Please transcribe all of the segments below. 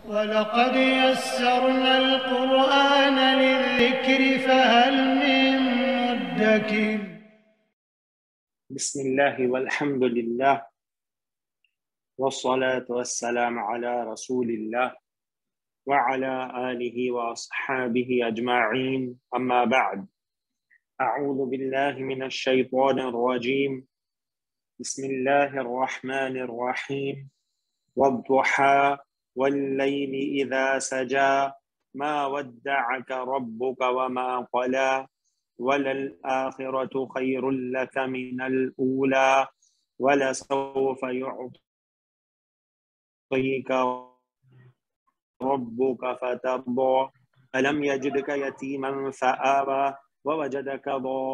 وَلَقَدْ يَسَّرْنَا الْقُرْآنَ لِلذِّكْرِ فَهَلْ مِن مُّدَّكِرٍ. بسم الله والحمد لله والصلاة والسلام على رسول الله وعلى آله وأصحابه أجمعين أما بعد. أعوذ بالله من الشيطان الرجيم. بسم الله الرحمن الرحيم. والضحى والليل إذا سجى ما ودعك ربك وما قلى وللآخرة خير لك من الأولى ولسوف يعطيك ربك فترضى ألم يجدك يتيما فآوى ووجدك ضالا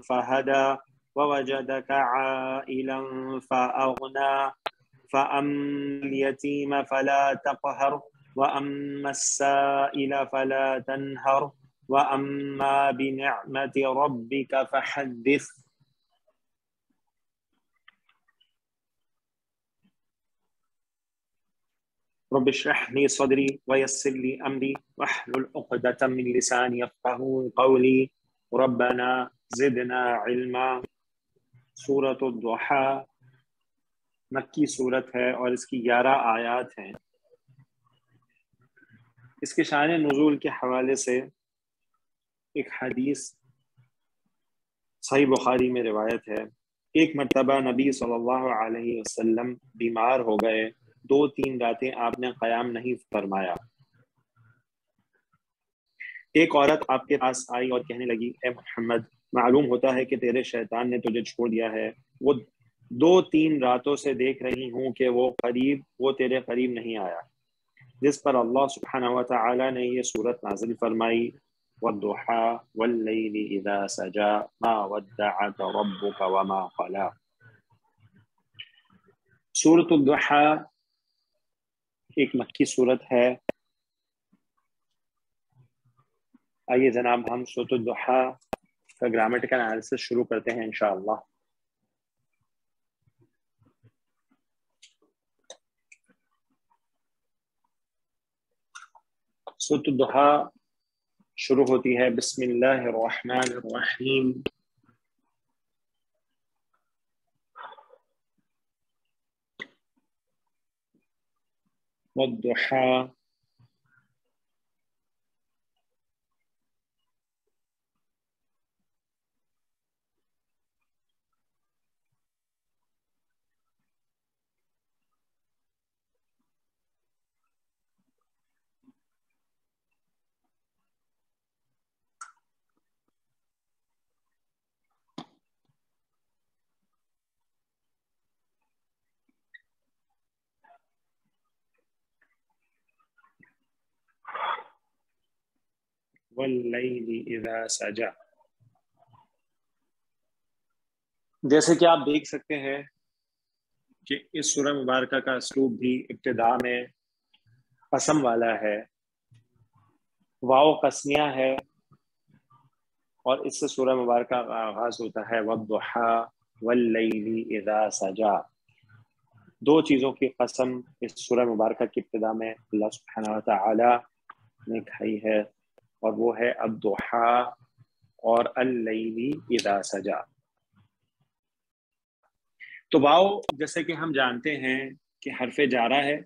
فهدى ووجدك عائلا فأغنى فأما اليتيم فلا تقهر وأما السائل فلا تنهر وأما بنعمة ربك فحدث. رب اشرح لي صدري ويسر لي أمري واحلل عقدة من لساني يفقهوا قولي ربنا زدنا علما. سورۃ الضحیٰ مکی صورت ہے اور اس کی 11 آیات ہیں۔ اس کے شان نزول کے حوالے سے ایک حدیث صحیح بخاری میں روایت ہے۔ ایک مرتبہ نبی صلی اللہ علیہ وسلم بیمار ہو گئے، 2-3 راتیں آپ نے قیام نہیں فرمایا۔ ایک عورت آپ کے پاس آئی اور کہنے لگی، اے محمد، معلوم ہوتا ہے کہ تیرے شیطان نے تجھے چھوڑ دیا ہے، وہ 2-3 راتوں سے دیکھ رہی ہوں کہ وہ تیرے قریب نہیں آیا۔ جس پر اللہ سبحانہ وتعالی نے یہ صورت نازل فرمائی، والضحیٰ واللیل اذا سجا ما ودعک ربک وما قلی۔ سورۃ الضحیٰ ایک مکی صورت ہے۔ آئیے جناب ہم سورۃ الضحیٰ کا گرامیٹیکل انالیسس شروع کرتے ہیں انشاءاللہ۔ سورۃ الضحیٰ شروع ہوتی ہے بسم اللہ الرحمن الرحیم۔ والضحیٰ واللیل اذا سجا۔ جیسے کہ آپ دیکھ سکتے ہیں کہ اس سورہ مبارکہ کا اسلوب بھی ابتدا میں قسم والا ہے، واو قسمیہ ہے، اور اس سے سورہ مبارکہ کا آغاز ہوتا ہے والضحیٰ واللیل اذا سجا۔ 2 چیزوں کی قسم اس سورہ مبارکہ کی ابتدا میں اللہ سبحانہ وتعالی نے کھائی ہے، اور وہ ہے الضحیٰ اور اللیل اذا سجا۔ تو واو جیسے کہ ہم جانتے ہیں کہ حرف جارہ ہے،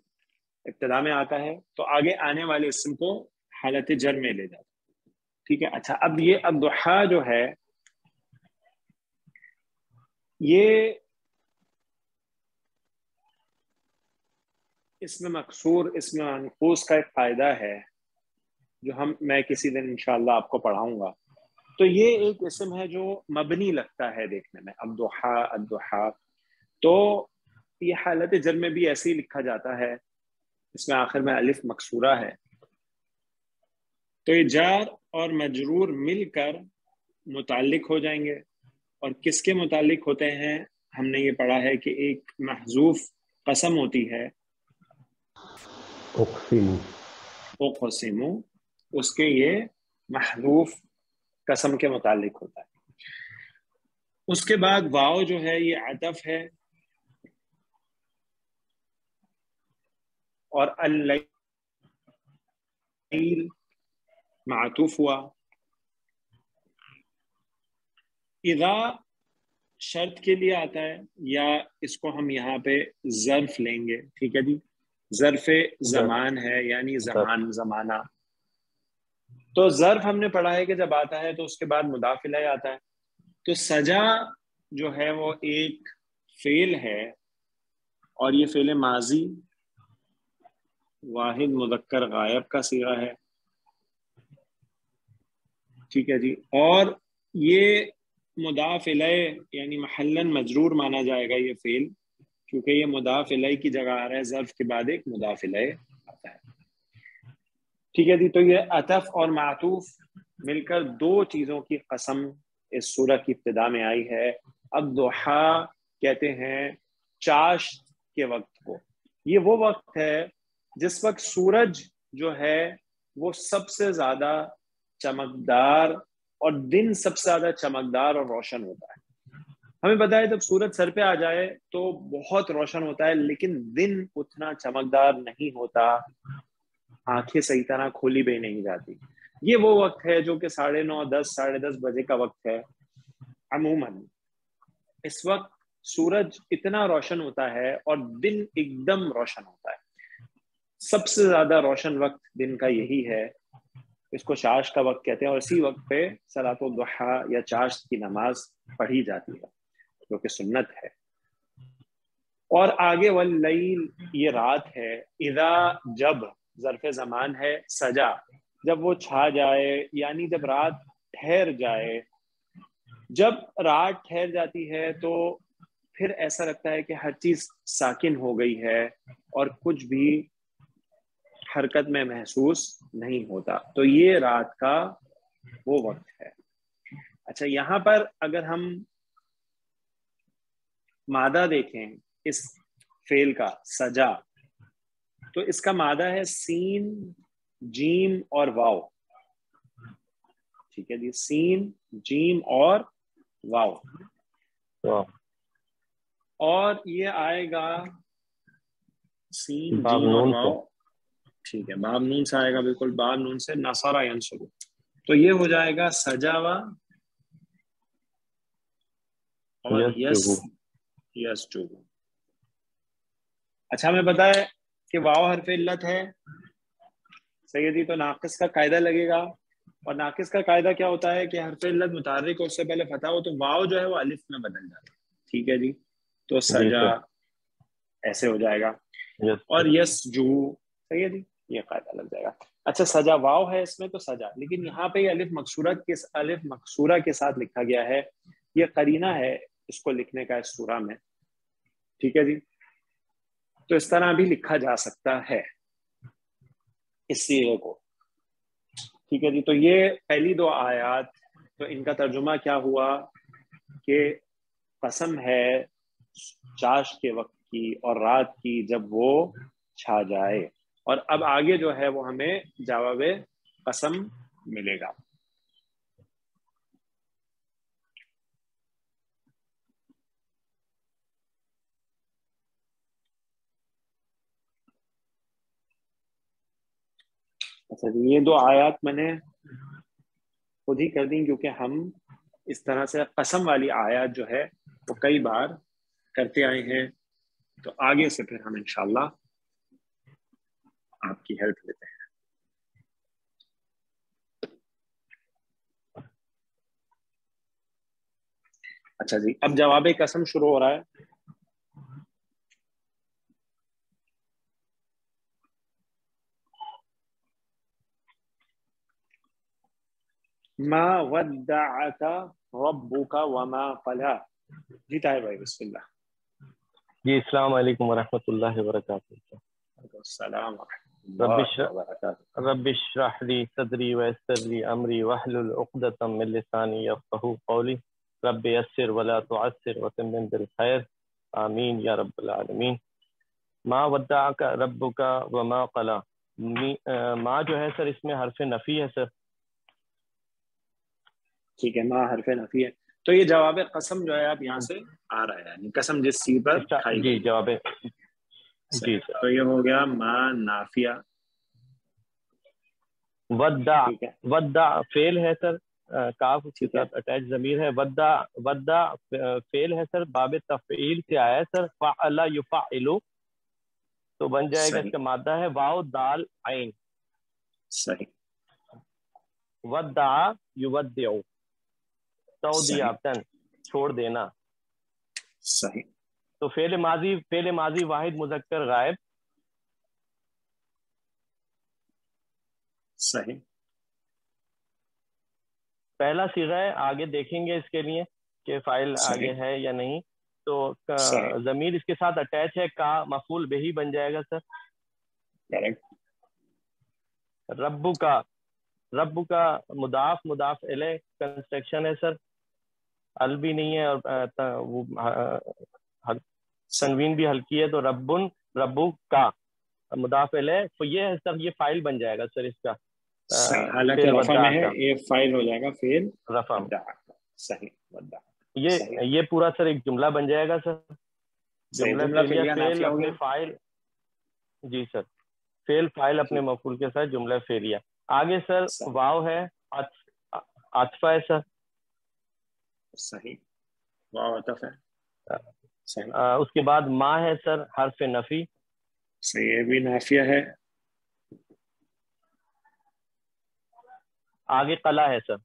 ابتدا میں آتا ہے تو آگے آنے والے اسم کو حالت جر میں لے جاتا ہے، ٹھیک ہے۔ اچھا، اب یہ الضحیٰ جو ہے یہ اسم مکسور، اسم منقوص کا ایک فائدہ ہے جو میں کسی دن انشاءاللہ آپ کو پڑھاؤں گا۔ تو یہ ایک اسم ہے جو مبنی لگتا ہے دیکھنے میں، الضحیٰ الضحیٰ، تو یہ حالت جر میں بھی ایسے ہی لکھا جاتا ہے، اس میں آخر میں الف مکسورہ ہے۔ تو یہ جار اور مجرور مل کر متعلق ہو جائیں گے، اور کس کے متعلق ہوتے ہیں ہم نے یہ پڑھا ہے کہ ایک محذوف قسم ہوتی ہے، اقسم، اس کے یہ محذوف قسم کے متعلق ہوتا ہے۔ اس کے بعد واو جو ہے یہ عطف ہے، اور اللیل معطوف ہوا. اذا شرط کے لیے آتا ہے، یا اس کو ہم یہاں پہ ظرف لیں گے. ٹھیک ہے جی، ظرف زمان ہے، یعنی زمان زمانہ. تو ظرف ہم نے پڑھا ہے کہ جب آتا ہے تو اس کے بعد مضاف الیہ آتا ہے. تو سجا جو ہے وہ ایک فعل ہے، اور یہ فعل ماضی واحد مذکر غائب کا صیغہ ہے. ٹھیک ہے جی، اور یہ مضاف الیہ یعنی محلاً مجرور مانا جائے گا یہ فعل، کیونکہ یہ مضاف الیہ کی جگہ آ رہا ہے، ظرف کے بعد ایک مضاف الیہ آتا ہے. ٹھیک ہے جی، تو یہ عطف اور معطوف مل کر دو چیزوں کی قسم اس سورہ کی ابتدا میں آئی ہے. الضحیٰ کہتے ہیں چاشت کے وقت کو. یہ وہ وقت ہے جس وقت سورج جو ہے وہ سب سے زیادہ چمکدار اور دن سب سے زیادہ چمکدار اور روشن ہوتا ہے. ہمیں پتہ ہے جب سورج سر پہ آ جائے تو بہت روشن ہوتا ہے، لیکن دن اتنا چمکدار نہیں ہوتا، آنکھیں صحیح طرح کھولی بھی نہیں جاتی. یہ وہ وقت ہے جو کہ 9:30 10 10:30 بجے کا وقت ہے. عموماً اس وقت سورج اتنا روشن ہوتا ہے اور دن ایک دم روشن ہوتا ہے. سب سے زیادہ روشن وقت دن کا یہی ہے، اس کو چاشت کا وقت کہتے ہیں، اور اسی وقت پہ صلاۃ الضحیٰ یا چاشت کی نماز پڑھی جاتی ہے جو کہ سنت ہے. اور آگے واللیل یہ رات ہے. اذا جب ظرف زمان ہے، سجا جب وہ چھا جائے، یعنی جب رات ٹھہر جائے. جب رات ٹھہر جاتی ہے تو پھر ایسا لگتا ہے کہ ہر چیز ساکن ہو گئی ہے اور کچھ بھی حرکت میں محسوس نہیں ہوتا. تو یہ رات کا وہ وقت ہے. اچھا، یہاں پر اگر ہم مادہ دیکھیں اس فعل کا سجا، تو اس کا مادہ ہے سین جیم اور واو. ٹھیک ہے جی، سین جیم اور واو. اور یہ آئے گا سین جیم اور واو. ٹھیک ہے، باب نون سے آئے گا، بالکل باب نون سے نصرہ ینصر. تو یہ ہو جائے گا سجاوا اور یس جو. اچھا، ہمیں پتا ہے کہ واو حرف علت ہے، صحیح جی. تو ناقص کا قاعدہ لگے گا، اور ناقص کا قاعدہ کیا ہوتا ہے کہ حرف علت متحرک اور اس سے پہلے فتح ہو تو واو جو ہے وہ الف میں بدل جاتا ہے. ٹھیک ہے جی، تو سجا ایسے ہو جائے گا. اور یس جو، صحیح ہے جی، یہ قاعدہ لگ جائے گا. اچھا، سجا واو ہے اس میں تو سجا، لیکن یہاں پہ یہ الف مکسورہ کے ساتھ لکھا گیا ہے. یہ قرینہ ہے اس کو لکھنے کا اس سورہ میں. ٹھیک ہے جی، تو اس طرح بھی لکھا جا سکتا ہے اس صیغے کو. ٹھیک ہے جی، تو یہ پہلی دو آیات، تو ان کا ترجمہ کیا ہوا کہ قسم ہے چاشت کے وقت کی اور رات کی جب وہ چھا جائے. اور اب آگے جو ہے وہ ہمیں جواب قسم ملے گا. اچھا، یہ دو آیات میں نے خود ہی کر دیں کیونکہ ہم اس طرح سے قسم والی آیات جو ہے وہ کئی بار کرتے آئے ہیں. تو آگے سے پھر ہم انشاءاللہ آپ کی ہیلپ لیتے ہیں. اچھا جی، اب جواب قسم شروع ہو رہا ہے. ما ودعك ربك وما قلى. جی طاہر بھائی، بسم اللہ. جی، السلام علیکم ورحمۃ اللہ وبرکاتہ. السلام رب اشرح لي صدري ويسر لي امري واحلل عقدة من لساني يفقهوا قولي رب يسر ولا تعسر وتمم بالخير آمین یا رب العالمین. ما ودعك ربك وما قلى. ما جو ہے سر اس میں حرف نفی ہے سر. ٹھیک ہے، ما حرف نفی ہے، تو یہ جواب قسم جو ہے آپ یہاں سے آ رہا ہے، یعنی قسم جس چیز پر کھائی جی گئی. جواب جی سر. تو یہ ہو گیا ما نافیہ. ودع ٹھیک ہے ودع فعل ہے سر, کاف اس کے ٹھیک ہے ساتھ اٹیچ ضمیر ہے. ودع ودع فعل ہے سر, باب تفعیل سے آیا ہے سر. فعل یفعل تو بن جائے گا, اس صحیح کا مادہ ہے واو دال عین. صحیح ودع یودع صحیح تودیعتن چھوڑ دینا. صحیح تو فعل ماضی واحد مذکر غائب. صحیح پہلا صیغہ ہے, آگے دیکھیں گے اس کے لیے کہ فاعل آگے صحیح ہے یا نہیں. تو صحیح ضمیر اس کے ساتھ اٹیچ ہے, کا مفعول بہی بن جائے گا سر. کریکٹ. ربو کا مضاف مضاف الیہ کنسٹرکشن ہے سر. ال بھی نہیں ہے اور تنوین بھی ہلکی ہے, تو ربو کا مضاف الیہ, تو یہ ہے سر, یہ فائل بن جائے گا سر اس کا. صحیح, حالانکہ فعل رفع وداع میں ہے, کا یہ فائل ہو جائے گا فعل رفع. وداع کا. صحیح وداع. صحیح یہ پورا سر ایک جملہ بن جائے گا سر. صحیح. جملہ جملہ فعلیہ فعلیہ فعل نافیہ ہو اپنے گیا. فائل. جی سر, فعل فائل اپنے ٹھیک. مفعول کے ساتھ جملہ فعلیہ. آگے سر صحیح واو ہے, عطفہ ہے سر. صحیح واو عطف ہے. صحیح اس کے بعد ما ہے سر, حرف نفی. صحیح, یہ بھی نافیہ ہے. آگے قلا ہے سر.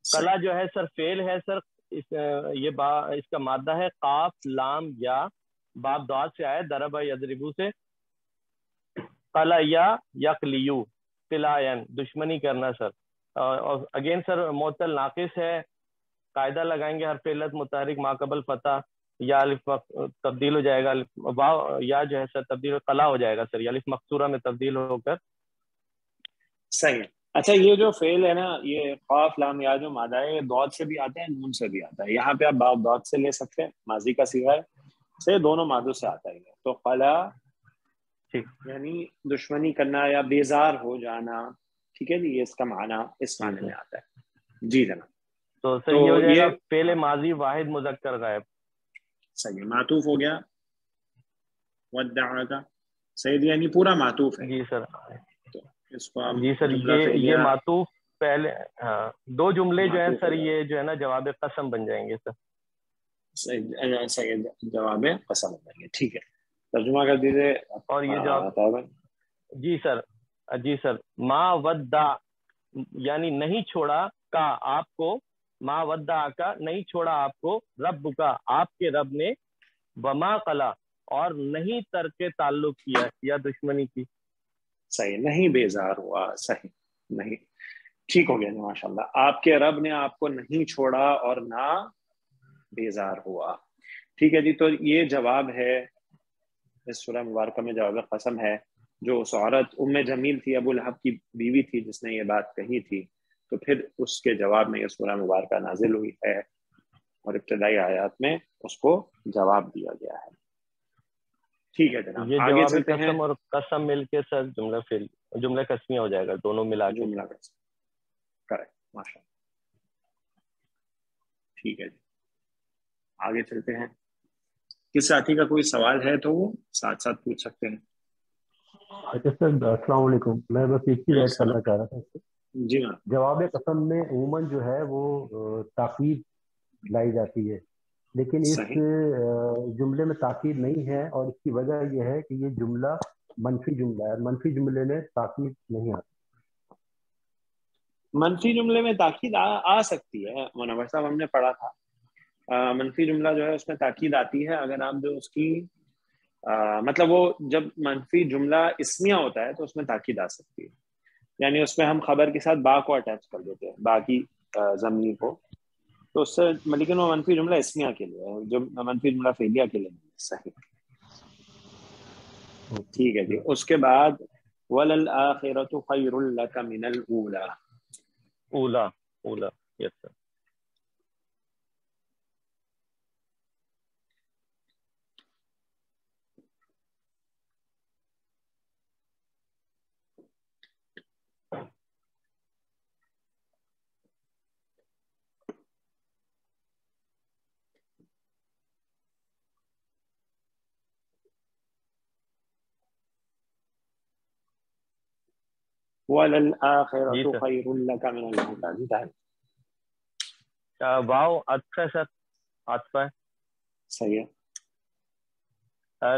صحیح قلا جو ہے سر فعل ہے سر. اس کا مادہ ہے قاف لام یا, باب دعات سے آئے ضرب یضربو سے. قلا یا یقلیو قلائن دشمنی کرنا سر. اور اگین سر معطل ناقص ہے, قاعدہ لگائیں گے حرف علت متحرک ما قبل فتح, یا الف تبدیل ہو جائے گا, واو یا جو ہے سر تبدیل قلا ہو جائے گا سر, یا الف مقصورہ میں تبدیل ہو کر. صحیح. اچھا, یہ جو فعل ہے نا, یہ قاف لام یا جو مادہ ہے, یہ ضاد سے بھی آتا ہے, نون سے بھی آتا ہے. یہاں پہ آپ باب ضاد سے لے سکتے ہیں, ماضی کا صیغہ ہے, سے دونوں مادوں سے آتا ہے. تو قلا ٹھیک یعنی دشمنی کرنا یا بیزار ہو جانا. ٹھیک ہے جی, یہ اس کا معنی اس جی معنی سر. میں آتا ہے. جی جناب. تو سر تو یہ ہو جائے گا یہ فعل ماضی واحد مذکر غائب. صحیح, معطوف ہو گیا ودع کا. صحیح, یعنی پورا معطوف ہے. جی سر. تو اس کو ہم جی سر, جملہ یہ فعلیہ معطوف پہلے, ہاں دو جملے جو ہیں معطوف ہو سر, جائے یہ جو ہے نا جواب قسم بن جائیں گے سر. گا. صحیح جواب قسم ہو جائیں گے. ٹھیک ہے, ترجمہ کر دیجیے اور یہ جواب, طاہر. جی سر ما ودع یعنی نہیں چھوڑا, کا آپ کو, ما ودع کا نہیں چھوڑا آپ کو, رب کا آپ کے رب نے, وما قلا اور نہیں ترک تعلق کیا یا دشمنی کی. صحیح, نہیں بیزار ہوا. صحیح نہیں. ٹھیک ہو گیا جی, ماشاء اللہ. آپ کے رب نے آپ کو نہیں چھوڑا اور نہ بیزار ہوا. ٹھیک ہے جی. تو یہ جواب ہے اس سورہ مبارکہ میں, جواب قسم ہے. جو اس عورت ام جمیل تھی, ابو لہب کی بیوی تھی, جس نے یہ بات کہی تھی, تو پھر اس کے جواب میں یہ سورہ مبارکہ نازل ہوئی ہے, اور ابتدائی آیات میں اس کو جواب دیا گیا ہے. ٹھیک ہے جناب, یہ آگے جواب چلتے ہیں. قسم اور قسم مل کے سر جملہ قسمیہ ہو جائے گا, دونوں ملا کے. جملہ کریکٹ, ماشاء اللہ. ٹھیک ہے جی, آگے چلتے ہیں. کس ساتھی کا کوئی سوال ہے تو وہ ساتھ ساتھ پوچھ سکتے ہیں. اچھا سر, السلام علیکم. میں بس ایک چیز ایڈ کرنا چاہ رہا تھا. جی ہاں. جواب قسم میں عموماً جو ہے وہ تاکید لائی جاتی ہے, لیکن اس صحیح جملے میں تاکید نہیں ہے, اور اس کی وجہ یہ ہے کہ یہ جملہ منفی جملہ ہے. منفی جملے میں تاکید نہیں آتی. منفی جملے میں تاکید آ سکتی ہے, منور صاحب ہم نے پڑھا تھا. منفی جملہ جو ہے اس میں تاکید آتی ہے اگر آپ جو اس کی مطلب وہ جب منفی جملہ اسمیہ ہوتا ہے تو اس میں تاکید آ سکتی ہے. یعنی اس میں ہم خبر کے ساتھ با کو اٹیچ کر دیتے ہیں, با کی ضمیر کو, تو اس سے, لیکن وہ منفی جملہ اسمیہ کے لیے ہے, جو منفی جملہ فعلیہ کے لیے نہیں. صحیح. ٹھیک ہے جی. اس کے بعد وَلَلْآخِرَةُ خَيْرٌ لَكَ مِنَ الْأُولَىٰ. اولا یس سر. وَلَلْآخِرَةُ جی سر. خَيْرٌ لَكَ مِنَ الْأُولَىٰ. جی طاہر. واو عطف ہے سر, عطف ہے. صحیح ہے.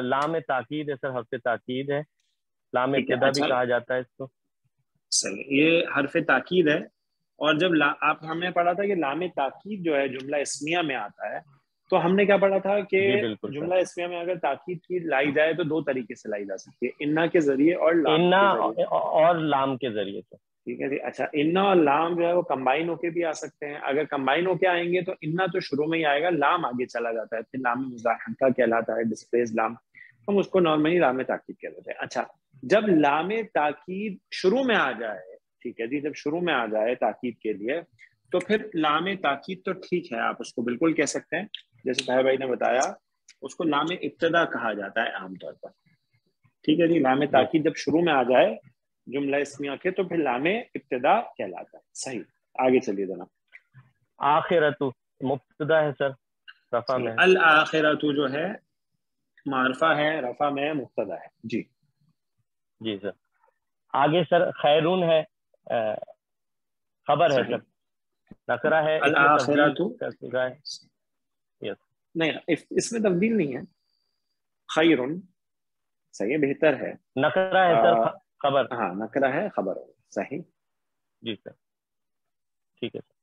لام تاکید ہے سر, حرف تاکید ہے. لام ٹھیک ہے. ابتدا بھی اچھا کہا جاتا ہے اس کو. صحیح, یہ حرف تاکید ہے. اور جب آپ ہم نے پڑھا تھا کہ لام تاکید جو ہے جملہ اسمیہ میں آتا ہے, تو ہم نے کیا پڑھا تھا کہ جی بالکل سر. جملہ اسمیہ میں اگر تاکید کی لائی جائے تو دو طریقے سے لائی جا سکتی ہے, انا کے ذریعے اور لام انا کے ذریعے. اور لام کے ذریعے سے. ٹھیک ہے جی. اچھا, انا اور لام جو ہے وہ کمبائن ہو کے بھی آ سکتے ہیں. اگر کمبائن ہو کے آئیں گے تو انا تو شروع میں ہی آئے گا, لام آگے چلا جاتا ہے, پھر لام مزاحمہ کہلاتا ہے, ڈسپلیس لام. ہم اس کو نارملی لام تاکید کہتے ہیں. اچھا, جب لام تاکید شروع میں آ جائے, ٹھیک ہے جی, جب شروع میں آ جائے تاکید کے لیے, تو پھر لام تاکید تو ٹھیک ہے, آپ اس کو بالکل کہہ سکتے ہیں. جیسے طاہر بھائی نے بتایا, اس کو لام ابتدا کہا جاتا ہے عام طور پر. ٹھیک ہے جی, لام تاکید جب شروع میں آ جائے جملہ اسمیہ کے تو پھر لام ابتدا کہلاتا ہے. صحیح, آگے چلیے جناب. آخرت مبتدا ہے سر, رفع میں. الآخرۃ جو ہے معرفہ ہے, رفع میں مبتدا ہے. جی جی سر. آگے سر خیرون ہے, خبر ہے سر. نکرہ ہے, اس میں تبدیل الآخرۃ کر چکا ہے. یس. نہیں, اس میں تبدیل نہیں ہے. خیر, صحیح, بہتر ہے. نکرہ ہے سر, خبر. ہاں, نکرہ ہے, خبر. صحیح. جی سر, ٹھیک ہے سر.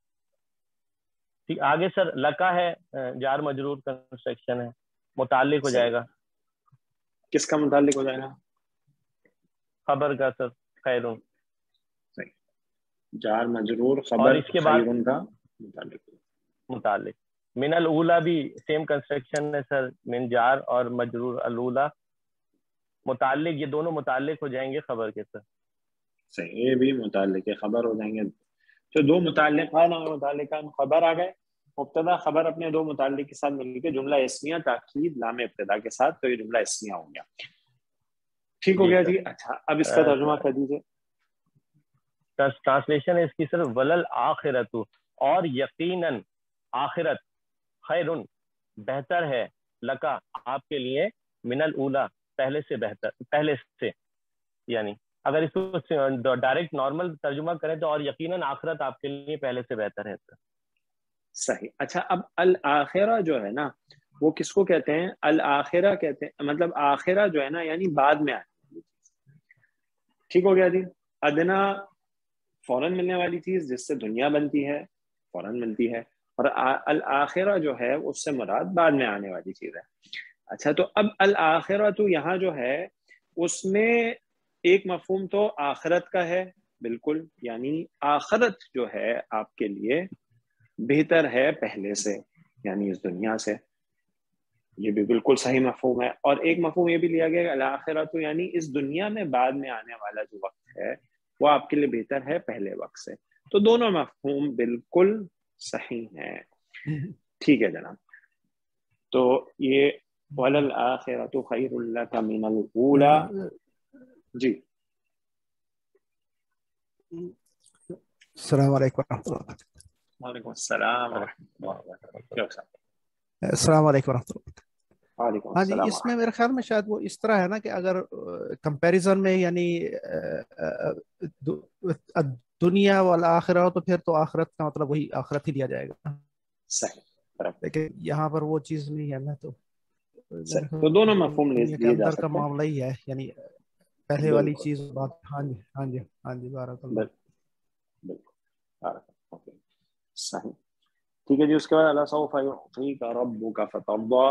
ٹھیک, آگے سر لکا ہے, جار مجرور کنسٹرکشن ہے, متعلق ہو جائے صحیح. گا. کس کا متعلق ہو جائے گا؟ خبر کا سر, خیرون. صحیح, جار مجرور اور خبر اس کے بعد خیرون کا متعلق. متعلق. من الاولا بھی سیم کنسٹرکشن ہے سر, من جار اور مجرور الاولا متعلق, یہ دونوں متعلق ہو جائیں گے خبر کے سر. صحیح, یہ بھی متعلق ہے, خبر ہو جائیں گے. تو دو متعلقان اور متعلقان خبر آ گئے. مبتدا خبر اپنے دو متعلق کے ساتھ مل کے جملہ اسمیہ تاکید لام ابتدا کے ساتھ, تو یہ جملہ اسمیہ ہو گیا. ٹھیک ہو گیا جی. اچھا, اب اس کا ترجمہ کر دیجیے. ٹرانسلیشن ہے اس کی سر, ولل آخرت, اور یقیناً آخرت, خیرن, بہتر ہے, لکا, آپ کے لیے, من الاولا, پہلے سے بہتر, پہلے سے. یعنی اگر اس کو ڈائریکٹ نارمل ترجمہ کریں تو اور یقیناً آخرت آپ کے لیے پہلے سے بہتر ہے. صحیح. اچھا, اب الآخرہ جو ہے نا, وہ کس کو کہتے ہیں؟ الآخرہ کہتے ہیں, مطلب آخرہ جو ہے نا یعنی بعد میں آنے والی چیز. ٹھیک ہو گیا جی. ادنا فوراً ملنے والی چیز, جس سے دنیا بنتی ہے, فوراً ملتی ہے. اور الآخرہ جو ہے اس سے مراد بعد میں آنے والی چیز ہے. اچھا, تو اب الآخرہ تو یہاں جو ہے اس میں ایک مفہوم تو آخرت کا ہے بالکل, یعنی آخرت جو ہے آپ کے لیے بہتر ہے پہلے سے, یعنی اس دنیا سے. یہ بھی بالکل صحیح مفہوم ہے. اور ایک مفہوم یہ بھی لیا گیا کہ الآخرۃ یعنی اس دنیا میں بعد میں آنے والا جو وقت ہے وہ آپ کے لیے بہتر ہے پہلے وقت سے. تو دونوں مفہوم بالکل صحیح ہیں. ٹھیک ہے جناب. تو یہ وَلَلْآخِرَةُ خَيْرٌ لَكَ مِنَ الْأُولَىٰ. جی السلام علیکم ورحمۃ اللہ. وعلیکم السلام ورحمۃ اللہ وبرکاتہ. السلام علیکم ورحمۃ اللہ. وعلیکم ہاں جی, السلام اس میں میرے خیال میں شاید وہ اس طرح ہے نا کہ اگر کمپیریزن میں یعنی دنیا والا آخرہ تو پھر تو آخرت کا مطلب وہی آخرت ہی لیا جائے گا. صحیح, لیکن یہاں پر وہ چیز نہیں ہے نا, تو تو دونوں مفہوم دنیا کے لیے جا اندر کا سکتے ہیں. معاملہ ہی ہے, یعنی پہلے والی بالکل چیز بات. ہاں جی, ہاں جی, ہاں جی, بارک اللہ. بالکل صحیح. ٹھیک ہے جی. اس کے بعد اللہ سوف یعطیک ربک فترضی.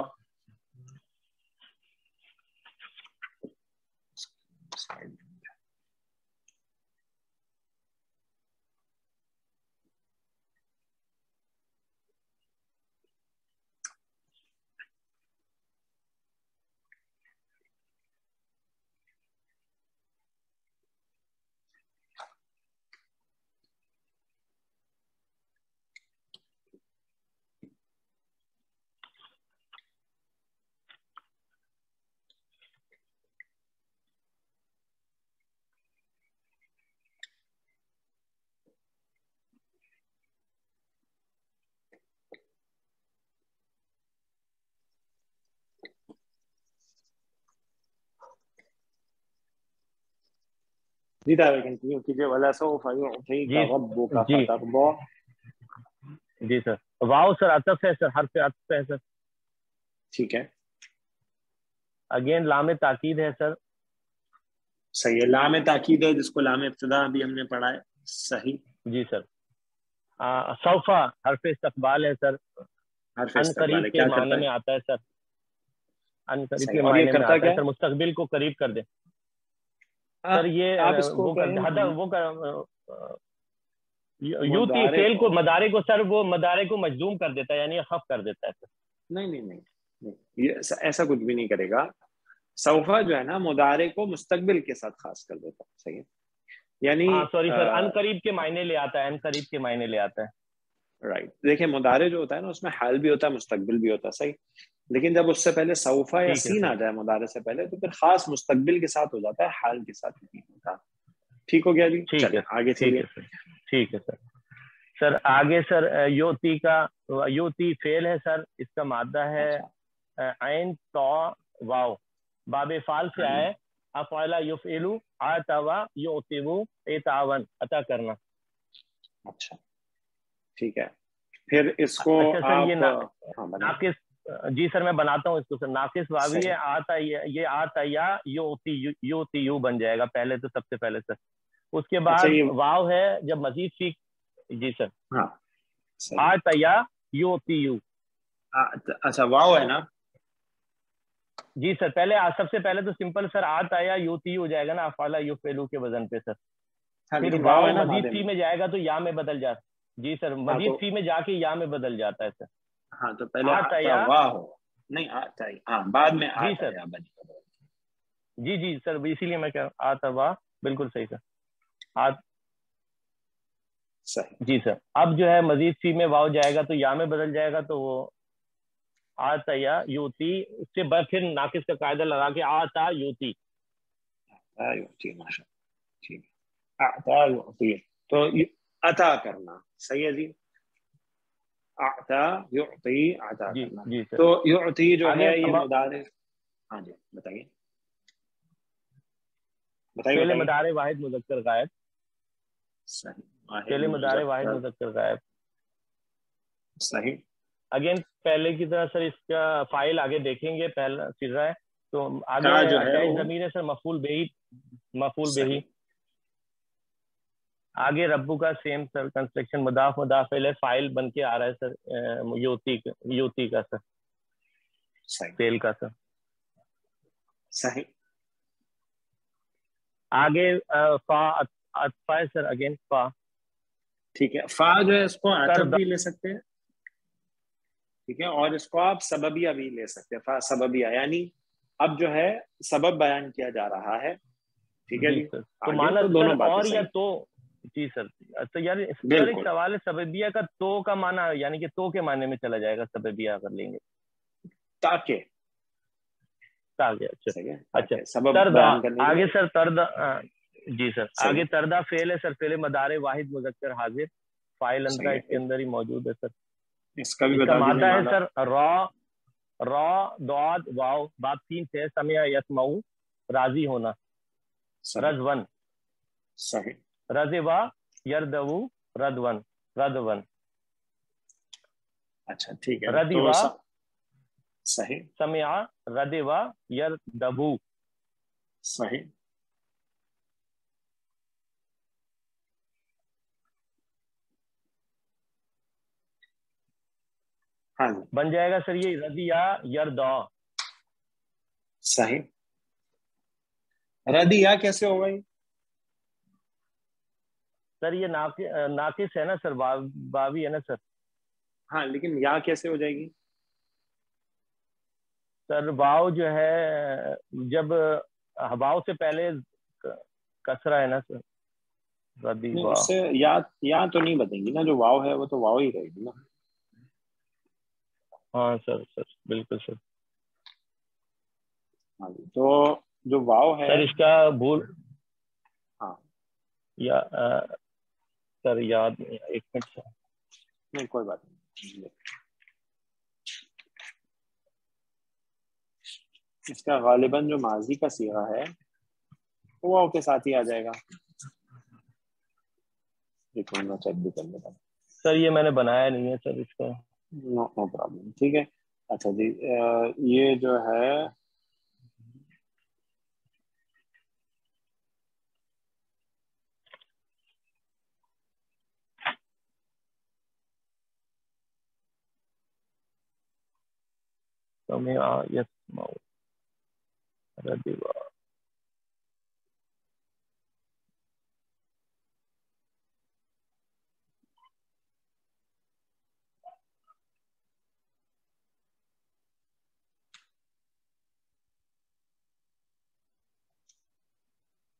جی طاہر کنٹینیو کیجیے. ولا سوف یعطیک ربک فترضی. جی سر. واو سر عطف ہے سر, حرف عطف ہے سر. ٹھیک ہے. اگین لام تاکید ہے سر. صحیح ہے, لام تاکید ہے جس کو لام ابتدا بھی ہم نے پڑھا ہے. صحیح. جی سر. سوفا حرف استقبال ہے سر. حرف ان استقبال قریب ہے, کے کیا معنی کرتا میں ہے؟ آتا ہے سر. ان قریب صحیح. کے اور یہ معنی میں کرتا آتا کیا ہے سر, مستقبل کو قریب کر دے ہے؟ سر. یہ آپ اس کو وہ کہیں یوتی فیل کو مدارے کو سر, وہ مدارے کو مجزوم کر دیتا ہے, یعنی خف کر دیتا ہے سر. نہیں, یہ ایسا کچھ بھی نہیں کرے گا. سوفا جو ہے نا مضارع کو مستقبل کے ساتھ خاص کر دیتا ہے. صحیح ہے, یعنی سوری سر, ان قریب کے معنی لے آتا ہے, ان قریب کے معنی لے آتا ہے. رائٹ. دیکھیں مضارع جو ہوتا ہے نا اس میں حال بھی ہوتا ہے, مستقبل بھی ہوتا ہے. صحیح. لیکن جب اس سے پہلے سوفا یا ٹھیک ہے سین سر. آ جائے مضارع سے پہلے تو پھر خاص مستقبل کے ساتھ ہو جاتا ہے, حال کے ساتھ نہیں ہوتا. ٹھیک ہو گیا جی, ٹھیک چلیں ہے آگے ٹھیک چلیے. ہے سر. ٹھیک ہے سر. سر آگے سر یوتی کا, یوتی فعل ہے سر, اس کا مادہ ہے اچھا, عین تو واو, باب فعل سے آئے. افعل یفعل آتوا یعتو اتعاون, عطا کرنا. اچھا ٹھیک ہے. پھر اس کو اچھا سر, یہ ناقص. جی سر میں بناتا ہوں اس کو سر. ناقص واوی ہے, صحیح. آتا یہ آتا یا یو بن جائے گا پہلے تو, سب سے پہلے سر. اس کے اچھا بعد یہ واو ہے جب مزید فی. جی سر. ہاں صحیح. آتا یا یو. اچھا واو ہے نا. جی سر, پہلے سب سے پہلے تو سمپل سر آتا یا یوتی ہو جائے گا نا, افعل یفعل کے وزن پہ سر. ہاں پھر لیکن واو واو ہے نا مزید مادے فی میں. میں جائے گا تو یا میں بدل جاتا. جی سر, ہاں مزید تو فی میں جا کے یا میں بدل جاتا ہے سر. ہاں تو پہلے آتا آتا یا. واہ ہو, نہیں آتا ہی, ہاں بعد میں جی آتا سر. یا بن جائے. جی سر, اسی لیے میں کہہ رہا ہوں آتا وا, بالکل صحیح سر. صحیح. جی سر. اب جو ہے مزید فی میں واو جائے گا تو یا میں بدل جائے گا, تو وہ آتا یا یوتی. اس سے بعد پھر ناقص کا قاعدہ لگا کے آتا یوتی. ماشاء ٹھیک ہے. آتا یعطی تو عطا کرنا. صحیح ہے جی. آتا یعطی, عطا جی کرنا. جی سر. تو یعطی جو آگے ہے یہ مضارع. ہاں جی بتائیے فعل بتائیے. مضارع واحد مذکر غائب. صحیح. واحد فعل مضارع واحد مذکر. مذکر غائب. صحیح. اگین پہلے کی طرح سر, اس کا فائل آگے دیکھیں گے, پہلا سرا ہے تو آگے کا جو ہے اٹیچ وہ ضمیر ہے سر, مفعول بہی. مفعول بہی. صحیح. آگے ربو کا سیم سر کنسٹرکشن, مضاف مضاف الیہ فائل بن کے آ رہا ہے سر, یوتی کا سر, صحیح. فعل کا سر. صحیح. آگے فا عطفہ ہے سر, اگین فا. ٹھیک ہے. فا جو ہے اس کو عطف بھی لے سکتے ہیں, ٹھیک ہے, اور اس کو آپ سببیہ بھی لے سکتے ہیں. فا سببیہ یعنی اب جو ہے سبب بیان کیا جا رہا ہے. ٹھیک ہے جی جی. سر. تو آگے مانا تو سر دونوں باتیں اور یا صحیح. تو. جی سر. تو یار سر ایک بالکل. سوال ہے, سببیہ کا تو کا مانا یعنی کہ تو کے معنی میں چلا جائے گا سببیہ اگر لیں گے تاکہ. اچھا صحیح ہے. اچھا. تاکہ سبب تردا بیان کرنے کے آگے لیے. سر, تردا. جی سر. صحیح آگے ہے. تردا فعل ہے سر, فعل مضارع واحد مذکر حاضر. فاعل اندرا صحیح اس کے ہے. اندر ہی موجود ہے سر. اس کا بھی اس کا بتا دیجیے مادہ ہے مانا. سر را ضاد واو, باب 3 سے سمع یسمع, راضی ہونا. صحیح. رضون. صحیح. رضوا یردو ردون. ردون. اچھا ٹھیک ہے. تو ردوا صحیح. سمع ردوا یردبو. صحیح. ہاں جی. بن جائے گا سر یہ رضیا یردا. صحیح. ردیا کیسے ہوگا یہ؟ سر یہ ناقص ہے نا سر, باوی ہے نا سر. ہاں لیکن یا کیسے ہو جائے گی؟ سر واو جو ہے جب واو سے پہلے کسرہ ہے نا سر. ردی نہیں واو. اس سے یا تو نہیں بتیں گی نا, جو واو ہے وہ تو واو ہی رہے گی نا. ہاں سر بالکل سر. ہاں جی. تو جو واو ہے سر اس کا بھول. ہاں یا سر یاد نہیں, ایک منٹ سر. نہیں کوئی بات نہیں. اس کا غالباً جو ماضی کا صیغہ ہے وہ واو کے ساتھ ہی آ جائے گا. ایک منٹ میں چیک بھی کر لیتا ہوں سر، یہ میں نے بنایا نہیں ہے سر اس کا. No problem. ٹھیک ہے. اچھا جی، یہ جو ہے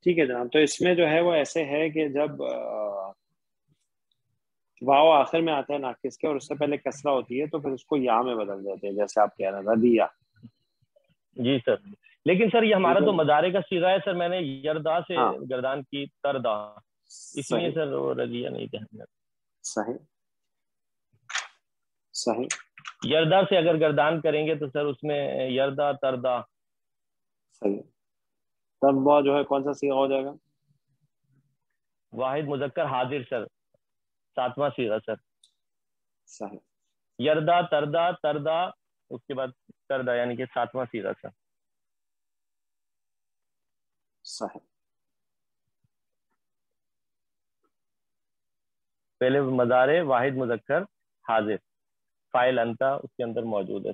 ٹھیک ہے جناب. تو اس میں جو ہے وہ ایسے ہے کہ جب واو آخر میں آتا ہے ناقص کے اور اس سے پہلے کسرہ ہوتی ہے تو پھر اس کو یا میں بدل دیتے ہیں، جیسے آپ کہہ رہے ہیں ردیہ. جی سر. لیکن سر یہ ہمارا تو مضارع کا صیغہ ہے سر، میں نے یردا سے گردان کی تردا، اس لیے سر وہ ردیہ نہیں کہنا. صحیح صحیح. یردا سے اگر گردان کریں گے تو سر اس میں یردا تردا. صحیح. تب وہ جو ہے کون سا صیغہ ہو جائے گا؟ واحد مذکر حاضر سر، 7واں صیغہ سر. صحیح. یردا تردا تردا، اس کے بعد تردا، یعنی کہ 7واں صیغہ سر. صحیح. پہلے مضارع واحد مذکر حاضر، فاعل انتا اس کے اندر موجود ہے.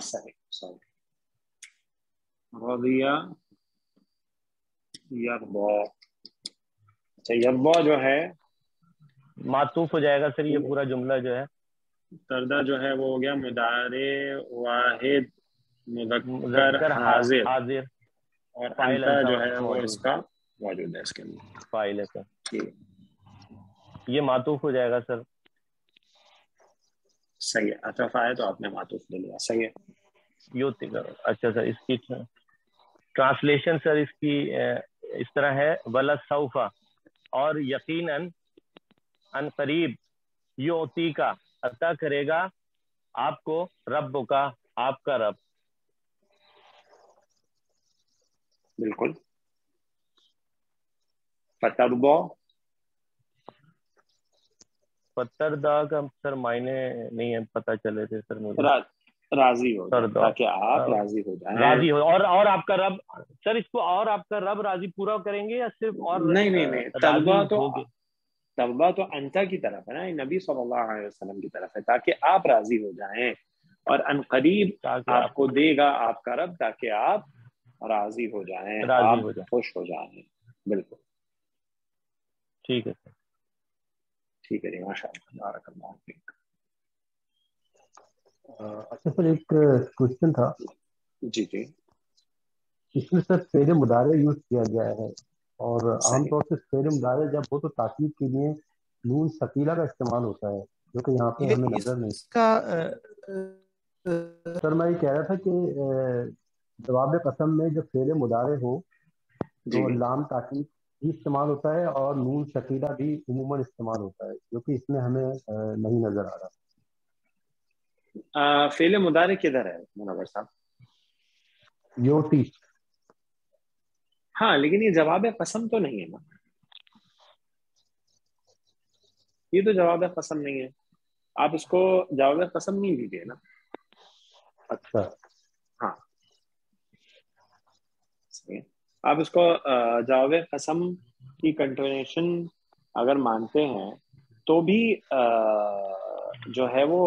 صحیح صحیح. رضیہ یرضا. اچھا، یرضا جو ہے معطوف ہو جائے گا سر یہ پورا جملہ جو ہے. تردا جو ہے وہ ہو گیا مضارع واحد مذکر حاضر، اور انتا جو ہے وہ اس کا موجود ہے، اس کے اندر فاعل ہے سر. ٹھیک. یہ معطوف ہو جائے گا سر. صحیح ہے. عطف آئے تو آپ نے معطوف لے لیا. صحیح ہے. یوتی کرو. اچھا سر، اس کی ٹرانسلیشن سر اس کی اس طرح ہے، ولا سوفا، اور یقیناً ان قریب، یوتی کا عطا کرے گا آپ کو، رب کا آپ کا رب. بالکل. فترضا، پتر دا کا سر معنی نہیں ہے پتہ چلے تھے سر مجھے. راضی ہو جائے، تاکہ آپ راضی ہو جائیں. راضی ہو، اور آپ کا رب سر، اس کو اور آپ کا رب راضی پورا کریں گے یا صرف اور نہیں تبا تو انتا کی طرف ہے نا، نبی صلی اللہ علیہ وسلم کی طرف ہے، تاکہ آپ راضی ہو جائیں، اور ان قریب آپ کو دے گا آپ کا رب تاکہ آپ راضی ہو جائیں، آپ خوش ہو جائیں. بالکل ٹھیک ہے سر. ٹھیک ہے جی، ماشاء اللہ، بارک اللہ فیک. اچھا سر، ایک کوشچن تھا. جی جی. اس میں سر فعل مضارع یوز کیا گیا ہے، اور عام طور سے فعل مضارع جب ہو تو تاکید کے لیے نون ثقیلہ کا استعمال ہوتا ہے، جو کہ یہاں پہ ہمیں نظر نہیں. سر میں یہ کہہ رہا تھا کہ جواب قسم میں جب فعل مضارع ہو تو لام تاکید بھی استعمال ہوتا ہے اور نون ثقیلہ بھی عموماً استعمال ہوتا ہے، جو کہ اس میں ہمیں نہیں نظر آ رہا. فعل مضارع کدھر ہے منور صاحب؟ یوتی. ہاں، لیکن یہ جواب قسم تو نہیں ہے نا، یہ تو جواب قسم نہیں ہے. آپ اس کو جواب قسم نہیں دیجیے نا. اچھا. ہاں، آپ اس کو جواب قسم کی کنٹینیوشن اگر مانتے ہیں تو بھی جو ہے وہ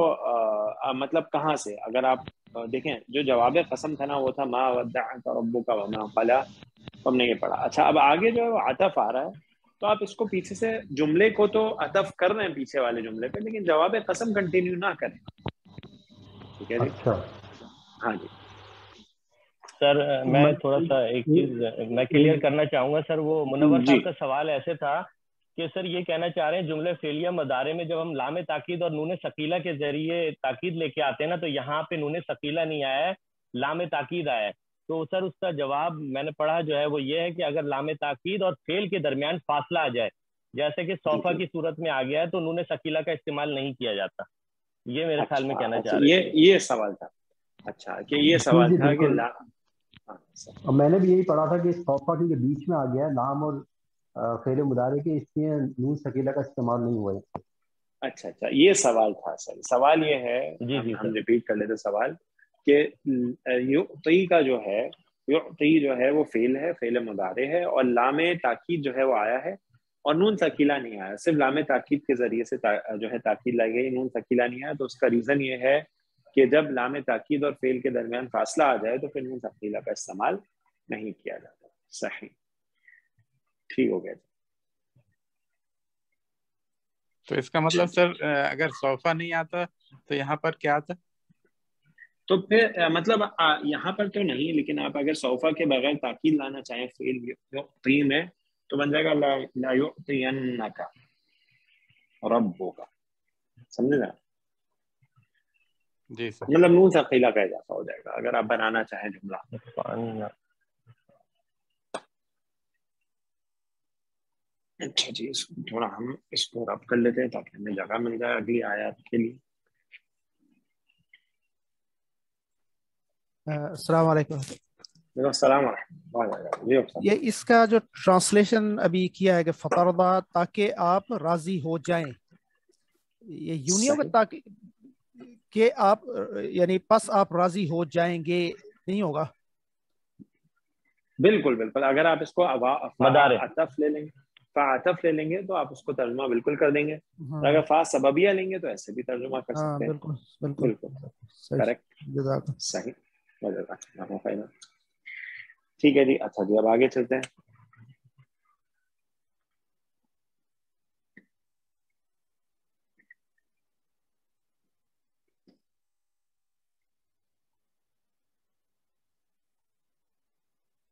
مطلب کہاں سے، اگر آپ دیکھیں جو جواب قسم تھا نا وہ تھا ما ودعک ربک وما قلی، ہم نے یہ پڑھا. اچھا، اب آگے جو ہے وہ عطف آ رہا ہے، تو آپ اس کو پیچھے سے جملے کو تو عطف کر رہے ہیں پیچھے والے جملے پہ، لیکن جواب قسم کنٹینیو نہ کریں. ٹھیک ہے جی. اچھا. ہاں جی سر میں تھوڑا سا ایک چیز میں کلیئر کرنا چاہوں گا سر. وہ منور صاحب کا سوال ایسے تھا کہ سر یہ کہنا چاہ رہے ہیں جملے فعلیہ مضارع میں جب ہم لام تاکید اور نون ثقیلہ کے ذریعے تاکید لے کے آتے ہیں نا، تو یہاں پہ نون ثقیلہ نہیں آیا ہے، لام تاکید آیا ہے. تو سر اس کا جواب میں نے پڑھا جو ہے وہ یہ ہے کہ اگر لام تاکید اور فعل کے درمیان فاصلہ آ جائے، جیسے کہ صوفہ کی صورت میں آ گیا ہے، تو نون ثقیلہ کا استعمال نہیں کیا جاتا. یہ میرے خیال میں کہنا چاہ رہے ہیں. یہ سوال تھا. اچھا، کہ یہ سوال تھا کہ اور میں نے بھی یہی پڑھا تھا کہ صوفہ کے بیچ میں آ گیا ہے لام اور فعل مضارع کے اس میں نون ثقیلہ کا استعمال نہیں ہوا ہے. اچھا یہ سوال تھا سر. سوال یہ ہے, ہم ریپیٹ کر لیتے سوال, کہ یعطی کا جو ہے, یعطی جو ہے وہ فعل ہے, فعل مضارع ہے, اور لام تاکید جو ہے وہ آیا ہے اور نون ثقیلہ نہیں آیا. صرف لام تاکید کے ذریعے سے جو ہے تاکید لائی گئی, نون ثقیلہ نہیں آیا. تو اس کا ریزن یہ ہے کہ جب لام تاکید اور فعل کے درمیان فاصلہ آ جائے تو پھر نون ثقیلہ کا استعمال نہیں کیا جاتا. صحیح, ٹھیک ہو گیا. تو اس کا مطلب سر اگر صوفہ نہیں آتا تو یہاں پر کیا آتا؟ تو پھر مطلب یہاں پر تو نہیں, لیکن آپ اگر صوفہ کے بغیر تاکید لانا چاہیں فعل یعطی میں تو بن جائے گا لا یعطینک ربک. سمجھے نا؟ جی سر. مطلب نون ثقیلہ کا اضافہ ہو جائے گا اگر آپ بنانا چاہیں جملہ. اچھا جی, تھوڑا ہم اس کو رب کر لیتے ہیں تاکہ ہمیں جگہ مل جائے اگلی آیات کے لیے. السلام علیکم. السلام علیکم. یہ اس کا جو ٹرانسلیشن ابھی کیا ہے کہ فطردا تاکہ آپ راضی ہو جائیں, یہ یوں نہیں ہوگا تاکہ کہ آپ یعنی پس آپ راضی ہو جائیں گے, نہیں ہوگا؟ بالکل بالکل. اگر آپ اس کو عطف لے لیں گے, فعطف لے لیں گے تو آپ اس کو ترجمہ بالکل کر دیں گے. اگر فا سببیہ لیں گے تو ایسے بھی ترجمہ کر سکتے ہیں. بالکل بالکل کریکٹ. صحیح. ٹھیک ہے جی. اچھا جی, اب آگے چلتے ہیں.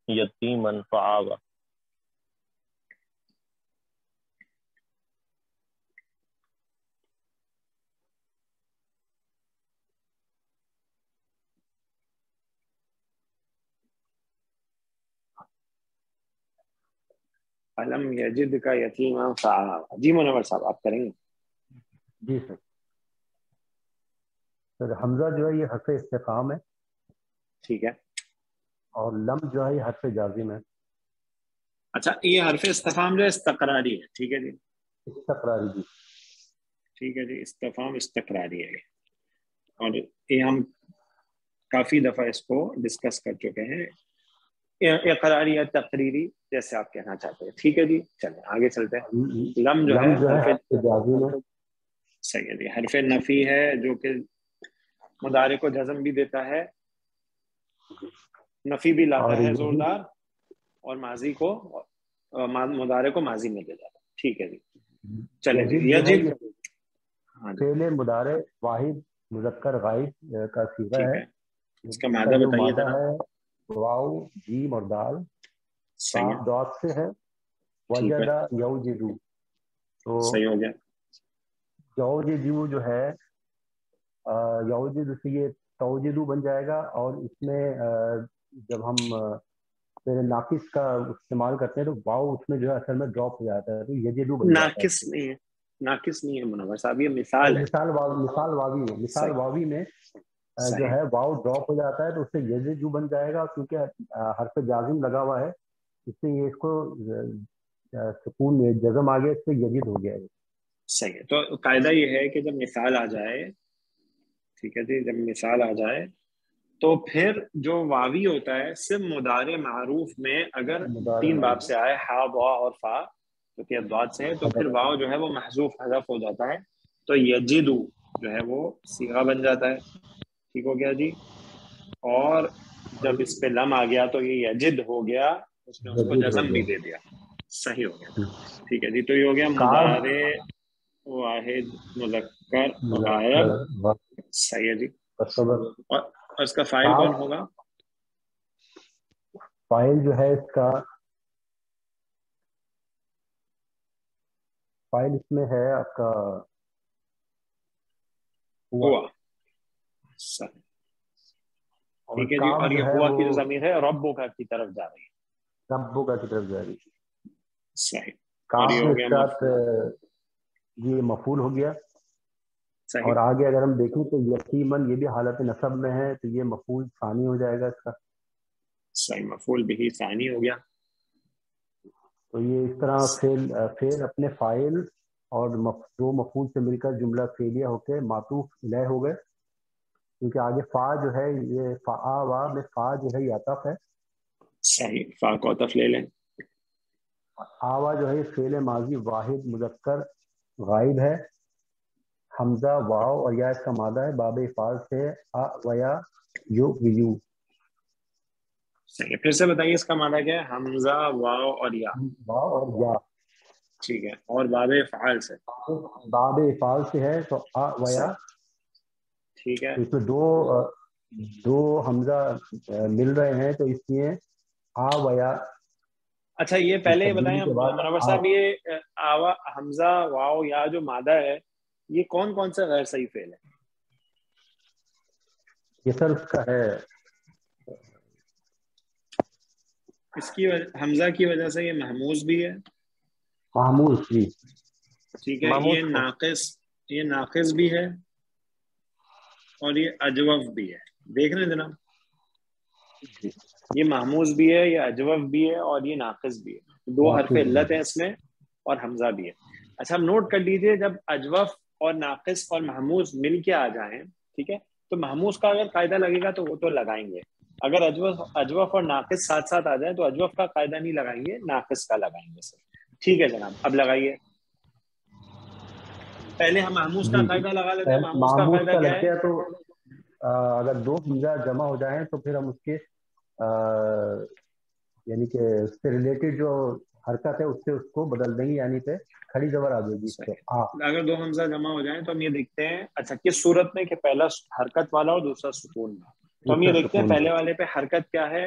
یتیمن فآویٰ. علم یجد کا یتیما فآویٰ. جی منور صاحب آپ کریں گے؟ جی سر, حمزہ جو ہے یہ حرف استفہام ہے. ٹھیک ہے. اور لم جو ہے یہ حرف جازم ہے. اچھا, یہ حرف استفہام جو ہے استقراری ہے. ٹھیک ہے جی, استقراری. جی ٹھیک ہے جی. استفہام استقراری ہے, اور یہ ہم کافی دفعہ اس کو ڈسکس کر چکے ہیں. اقراری یا تقریری جیسے آپ کہنا چاہتے ہیں. ٹھیک ہے جی, چلیں آگے چلتے ہیں. لم جو ہے حرف جازم ہے. صحیح ہے جی. حرف نفی ہے جو کہ مضارع کو جزم بھی دیتا ہے, نفی بھی لاتا ہے زوردار, اور ماضی کو مضارع کو ماضی میں لے جاتا ہے. ٹھیک ہے جی, چلیں جی. یجد فعل مضارع واحد مذکر غائب کا صیغہ ہے. اس کا مادہ بتائیے ذرا. واو جیم اور دال ڈاٹ سے ہے. وجدہ یوجدو. تو صحیح ہو گیا. یوجدو جو ہے یوجد سے یہ توجدو بن جائے گا, اور اس میں جب ہم ناقص کا استعمال کرتے ہیں تو واو اس میں جو ہے اصل میں ڈراپ ہو جاتا ہے, تو یجدو بن جاتا ہے. ناقص نہیں ہے, ناقص نہیں ہے منور صاحب, یہ مثال ہے. مثال واوی میں جو ہے واو ڈراپ ہو جاتا ہے تو اس سے یجدو بن جائے گا, کیونکہ حرف جازم لگا ہوا ہے, اس سے یہ اس کو سکون جزم آ گیا, اس سے یجد ہو گیا ہے. صحیح ہے. تو قاعدہ یہ ہے کہ جب مثال آ جائے, ٹھیک ہے جی, جب مثال آ جائے تو پھر جو واوی ہوتا ہے صرف مضارع معروف میں اگر تین باب سے آئے, ہا وا اور فا, جو کہ ادوات سے ہے, تو پھر واو جو ہے وہ محذوف حذف ہو جاتا ہے, تو یجدو جو ہے وہ صیغہ بن جاتا ہے. ٹھیک ہو گیا جی. اور جب اس پہ لم آ گیا تو یہ یجد ہو گیا, اس نے اس کو جزم بھی دے دیا. صحیح ہو گیا. ٹھیک ہے جی. تو یہ ہو گیا مضارع واحد مذکر غائب. صحیح ہے جی. اور اس کا فاعل کون ہوگا؟ فاعل جو ہے اس کا فاعل اس میں ہے آپ کا ہوا. ٹھیک ہے جی. اور یہ ہوا کی جو ضمیر ہے ربو کا کی طرف جا رہی ہے. ربو کا کی طرف جا رہی ہے. صحیح. کاف کے ساتھ یہ مفعول ہو گیا. اور آگے اگر ہم دیکھیں تو یتیمن یہ بھی حالت نصب میں ہے, تو یہ مفعول ثانی ہو جائے گا اس کا. صحیح, مفعول بھی ثانی ہو گیا. تو یہ اس طرح فعل اپنے فاعل اور دو مفعول سے مل کر جملہ فعلیہ ہو کے معطوف الیہ ہو گئے، کیونکہ آگے فا جو ہے یہ فآوا میں فا جو ہے یہ عطف ہے. صحیح، فا کو عطف لے لیں. آوا جو ہے فعل ماضی واحد مذکر غائب ہے. حمزہ واو اور یا اس کا مادہ ہے، باب افعال سے آ و یا یو ویو. صحیح، پھر سے بتائیے اس کا معنی کیا ہے؟ حمزہ، واو اور یا. واو اور یا. ٹھیک ہے، اور باب افعال سے؟ باب افعال سے ہے تو آ و یا. ٹھیک ہے، اس میں دو حمزہ مل رہے ہیں تو اس لیے آ و یا. اچھا یہ پہلے یہ بتائیں کے بعد منور صاحب، یہ آوا حمزہ واو یا جو مادہ ہے یہ کون کون سے غیر صحیح فعل ہے؟ یہ سر اس کا ہے اس کی حمزہ کی وجہ سے یہ محموز بھی ہے، محمود جی. ٹھیک ہے، یہ ناقص بھی ہے اور یہ اجوف بھی ہے. دیکھ رہے ہیں جناب، یہ محموز بھی ہے، یہ اجوف بھی ہے اور یہ ناقص بھی ہے. دو حرف علت ہیں اس میں اور حمزہ بھی ہے. اچھا اب نوٹ کر لیجئے، جب اجوف اور ناقص اور محموز مل کے آ جائیں، ٹھیک ہے، تو محموز کا اگر قاعدہ لگے گا تو وہ تو لگائیں گے. اگر اجوف اور ناقص ساتھ ساتھ آ جائیں تو اجوف کا قاعدہ نہیں لگائیں گے، ناقص کا لگائیں گے سر. ٹھیک ہے جناب، اب لگائیے. پہلے ہم محموز کا قاعدہ لگا لیتے ہیں. محموز کا قاعدہ کیا ہے؟ تو اگر دو حمزہ جمع ہو جائیں تو پھر ہم اس کے یعنی کہ اس سے ریلیٹڈ جو حرکت ہے اس سے اس کو بدل دیں گے، یعنی پہ کھڑی زبر آ جائے گی. اگر دو حمزہ جمع ہو جائیں تو ہم یہ دیکھتے ہیں، اچھا کس صورت میں، کہ پہلا حرکت والا اور دوسرا سکون میں. تو ہم یہ دیکھتے ہیں پہلے والے پہ حرکت کیا ہے.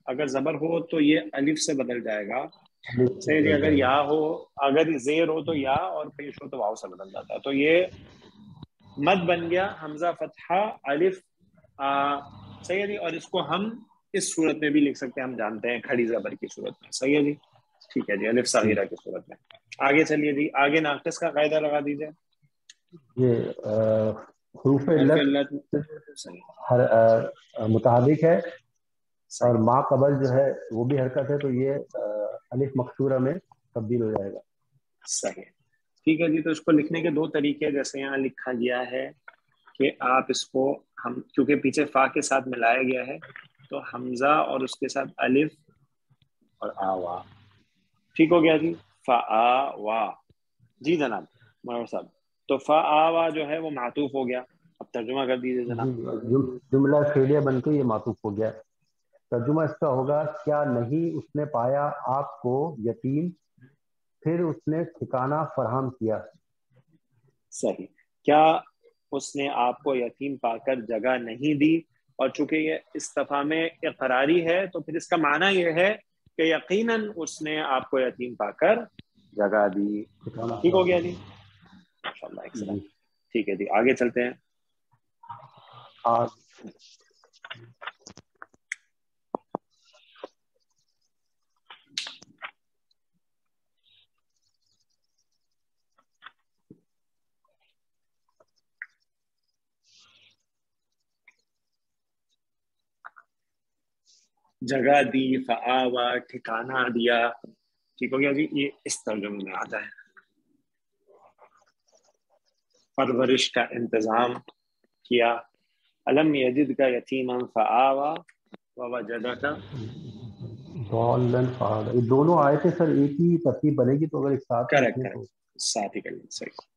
اگر زبر ہو تو یہ الف سے بدل جائے گا. صحیح جی. اگر یا ہو، اگر زیر ہو تو یا، اور پیش ہو تو واو سے بدل جاتا ہے. تو یہ مد بن گیا حمزہ فتحہ الف صحیح ہے جی. اور اس کو ہم اس صورت میں بھی لکھ سکتے ہیں، ہم جانتے ہیں کھڑی زبر کی صورت میں. صحیح ہے جی، ٹھیک ہے جی، الف صغیرہ کی صورت میں. آگے چلیے جی، آگے ناقص کا قاعدہ لگا دیجیے. یہ حروف علت متحرک ہے اور ما قبل جو ہے وہ بھی حرکت ہے، تو یہ الف مقصورہ میں تبدیل ہو جائے گا. صحیح، ٹھیک ہے جی. تو اس کو لکھنے کے دو طریقے، جیسے یہاں لکھا گیا ہے کہ آپ اس کو ہم کیونکہ پیچھے فا کے ساتھ ملایا گیا ہے تو حمزہ اور اس کے ساتھ الف اور آوا. ٹھیک ہو گیا جی، فا وا. جی جناب منور صاحب، تو فا آوا جو ہے وہ معطوف ہو گیا. اب ترجمہ کر دیجیے جناب. جملہ فعلیہ بن کے یہ معطوف ہو گیا. ترجمہ اس کا ہوگا، کیا نہیں اس نے پایا آپ کو یتیم، پھر اس نے ٹھکانہ فراہم کیا. صحیح، کیا اس نے آپ کو یتیم پا کر جگہ نہیں دی. اور چونکہ یہ استفہام اقراری ہے تو پھر اس کا معنی یہ ہے کہ یقیناً اس نے آپ کو یتیم پا کر جگہ دی. ٹھیک ہو گیا جی، ماشاءاللہ ایکسلنٹ. ٹھیک ہے جی، آگے چلتے ہیں. جگہ دی، فآوا ٹھکانہ دیا. ٹھیک ہو گیا جی، یہ اس ترجمے میں آتا ہے. پرورش کا انتظام کیا. علم یجد کا یتیما فآوا ووجدک ضالن فہدی. یہ دونوں آیتیں سر ایک ہی ترتیب بنے گی تو اگر ایک ساتھ کریکٹ ساتھ ہی کر لیں. صحیح.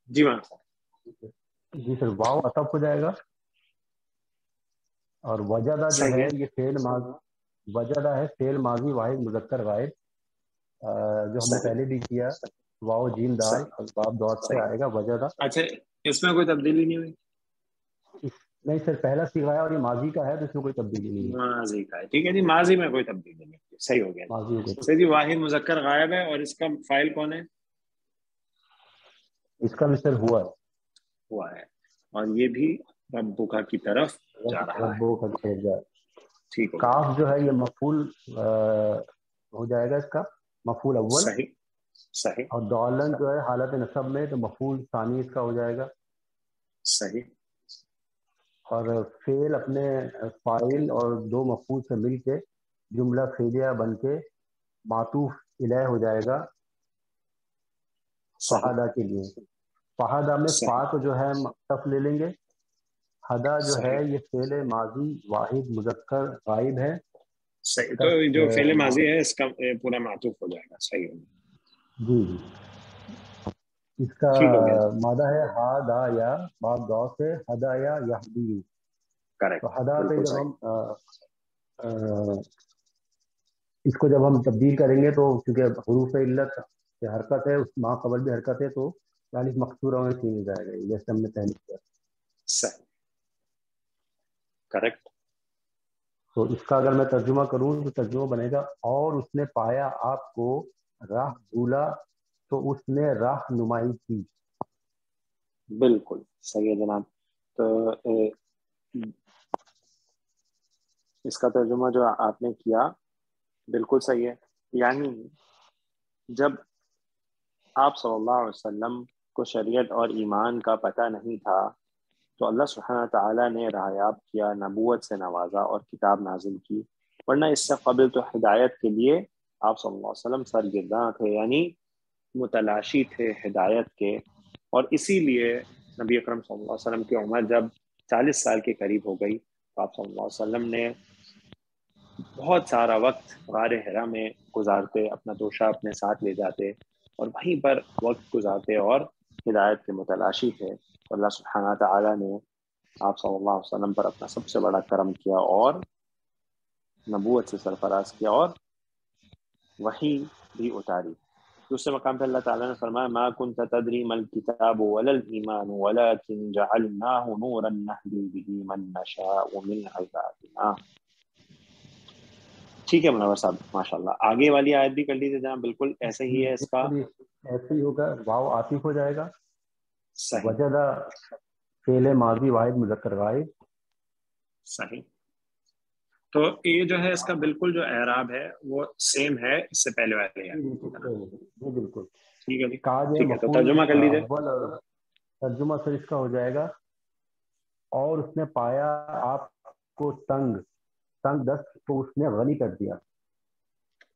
جی جی سر، واو عطف ہو جائے گا اور وجدہ جو ہے یہ فعل ماضی، وجدہ ہے فعل ماضی واحد مذکر غائب، جو ہم نے پہلے بھی کیا. واو جیم دال اسباب دوت سے آئے گا وجدہ. اچھا اس میں کوئی تبدیلی نہیں ہوئی؟ نہیں سر، پہلا صیغہ ہے اور یہ ماضی کا ہے تو اس میں کوئی تبدیلی نہیں ہے. ماضی کا ہے، ٹھیک ہے جی، ماضی میں کوئی تبدیلی نہیں. صحیح ہو گیا صحیح جی. واحد مذکر غائب ہے اور اس کا فاعل کون ہے؟ اس کا مصدر ہوا ہے. ہوا ہے اور یہ بھی ربک کی طرف جا رہا ہے. ربو کا طرف جائے. ٹھیک ہو کاف جو ہے یہ مفعول ہو جائے گا، اس کا مفعول اول. صحیح صحیح اور دولن جو ہے حالت نصب میں تو مفعول ثانی اس کا ہو جائے گا. صحیح. اور فعل اپنے فاعل اور دو مفعول سے مل کے جملہ فعلیہ بن کے معطوف الیہ ہو جائے گا صحیح فہدا کے لیے. فہدا میں فا صحیح کو جو ہے مختص لے لیں گے. ہدا جو ہے صحیح یہ فعل ماضی واحد مذکر غائب ہے. صحیح. اس تو کا جو فعل ماضی ہے اس کا پورا معطوف ہو جائے گا. صحیح ہو گیا. جی جی اس کا ٹھیک ہو گیا جی. مادہ ہے ہا دا یا باب دا سے ہدا یا یہدی. کریکٹ. تو ہدا پہ بالکل جب صحیح. ہم اس کو جب ہم تبدیل کریں گے تو کیونکہ حروف علت سے حرکت ہے، اس ماں قبل بھی حرکت ہے، تو یعنی مقصورہ میں چینج ہو جائے گا جیسے ہم نے پہلے کیا. صحیح. کریکٹ. تو اس کا اگر میں ترجمہ کروں تو ترجمہ بنے گا اور اس نے پایا آپ کو راہ بھولا تو اس نے راہ نمائی کی. بالکل صحیح ہے جناب. تو اس کا ترجمہ جو آپ نے کیا بالکل صحیح ہے. یعنی جب آپ صلی اللہ علیہ وسلم کو شریعت اور ایمان کا پتہ نہیں تھا تو اللہ سبحانہ تعالیٰ نے راہیاب کیا، نبوت سے نوازا اور کتاب نازل کی. ورنہ اس سے قبل تو ہدایت کے لیے آپ صلی اللہ علیہ وسلم سرگرداں تھے، یعنی متلاشی تھے ہدایت کے. اور اسی لیے نبی اکرم صلی اللہ علیہ وسلم کی عمر جب 40 سال کے قریب ہو گئی تو آپ صلی اللہ علیہ وسلم نے بہت سارا وقت غار حرا میں گزارتے، اپنا توشہ اپنے ساتھ لے جاتے اور وہیں پر وقت گزارتے اور ہدایت کے متلاشی تھے. تو اللہ سبحانہ تعالیٰ نے آپ صلی اللہ علیہ وسلم پر اپنا سب سے بڑا کرم کیا اور نبوت سے سرفراز کیا اور وحی بھی اتاری. دوسرے مقام پہ اللہ تعالیٰ نے فرمایا ما كنت تدری ما الكتاب ولا الایمان ولكن جعلناه نورا نهدي به من نشاء من عبادنا. ٹھیک ہے منور صاحب ماشاء اللہ. آگے والی آیت بھی کر لیجیے جہاں بالکل ایسے ہی ہے اس کا. ایسے ہی ہوگا، واو عاطف ہو جائے گا. صحیح وجدہ فعل ماضی واحد مذکر غائب. صحیح. تو یہ جو ہے اس کا بالکل جو اعراب ہے وہ سیم ہے اس سے پہلے والے جی بالکل ٹھیک ہے جی. کہا جو ٹھیک ہے تو مفعول ترجمہ کر لیجیے. اول ترجمہ سر اس کا ہو جائے گا اور اس نے پایا آپ کو تنگ دست تو اس نے غنی کر دیا.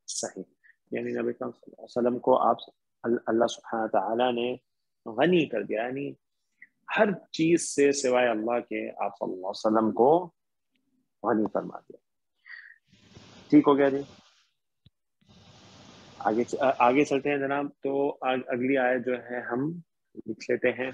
صحیح. یعنی نبی کریم صلی اللہ علیہ وسلم کو آپ اللہ سبحانہ تعالیٰ نے غنی کر دیا، یعنی ہر چیز سے سوائے اللہ کے آپ صلی اللہ علیہ وسلم کو غنی فرما دیا. ٹھیک ہو گیا جی. آگے چلتے ہیں جناب. تو اگلی آیت جو ہے ہم لکھ لیتے ہیں.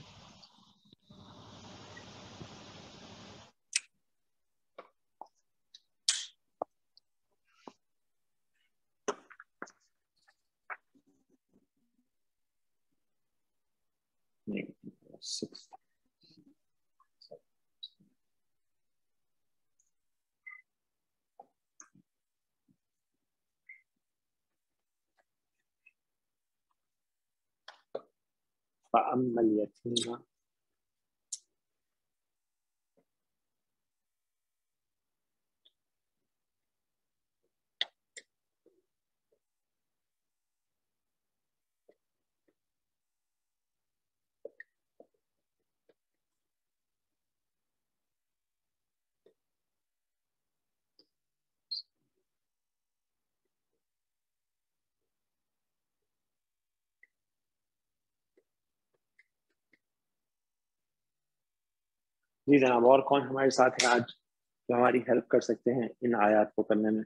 فَأَمَّا الْيَتِيمَ جی جناب. اور کون ہمارے ساتھ ہیں آج جو ہماری ہیلپ کر سکتے ہیں ان آیات کو کرنے میں؟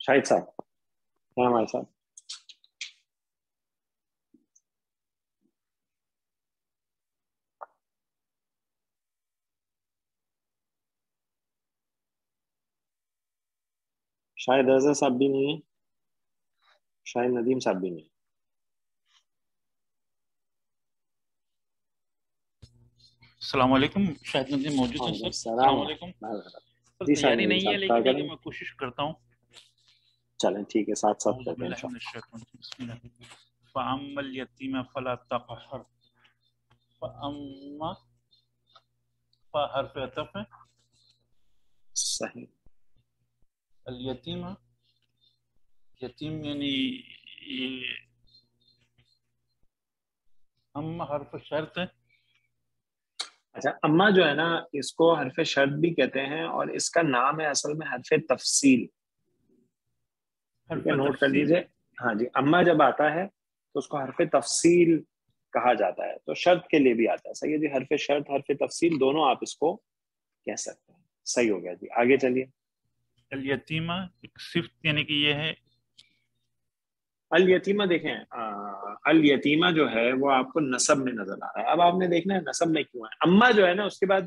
شاہد صاحب ہیں ہمارے ساتھ؟ شاید رضا صاحب بھی نہیں ہے، شاید ندیم صاحب بھی نہیں. السلام علیکم، شاہد ندیم موجود ہیں سر؟ السلام علیکم سر، تیاری نہیں ہے لیکن میں کوشش کرتا ہوں. چلیں ٹھیک ہے، ساتھ ساتھ اعوذ باللہ من الشیطان الرجیم، بسم اللہ. فَأَمَّا الْيَتِيمَ فَلَا تَقْهَرْ. فَأَمَّا فا حرف عطف ہے. صحیح. الیتیم، یتیم یعنی اما حرف شرط ہے. اچھا، اما جو ہے نا اس کو حرف شرط بھی کہتے ہیں اور اس کا نام ہے اصل میں حرف تفصیل. نوٹ کر لیجیے. ہاں جی، اما جب آتا ہے تو اس کو حرف تفصیل کہا جاتا ہے، تو شرط کے لیے بھی آتا ہے. صحیح ہے جی، حرف شرط حرف تفصیل دونوں آپ اس کو کہہ سکتے ہیں. صحیح ہو گیا جی، آگے چلیے. الیتیمہ ایک صفت یعنی کہ یہ ہے. الیتیمہ دیکھیں، الیتیمہ جو ہے وہ آپ کو نسب میں نظر آ رہا ہے. اب آپ نے دیکھنا ہے نسب میں کیوں ہے. اما جو ہے نا اس کے بعد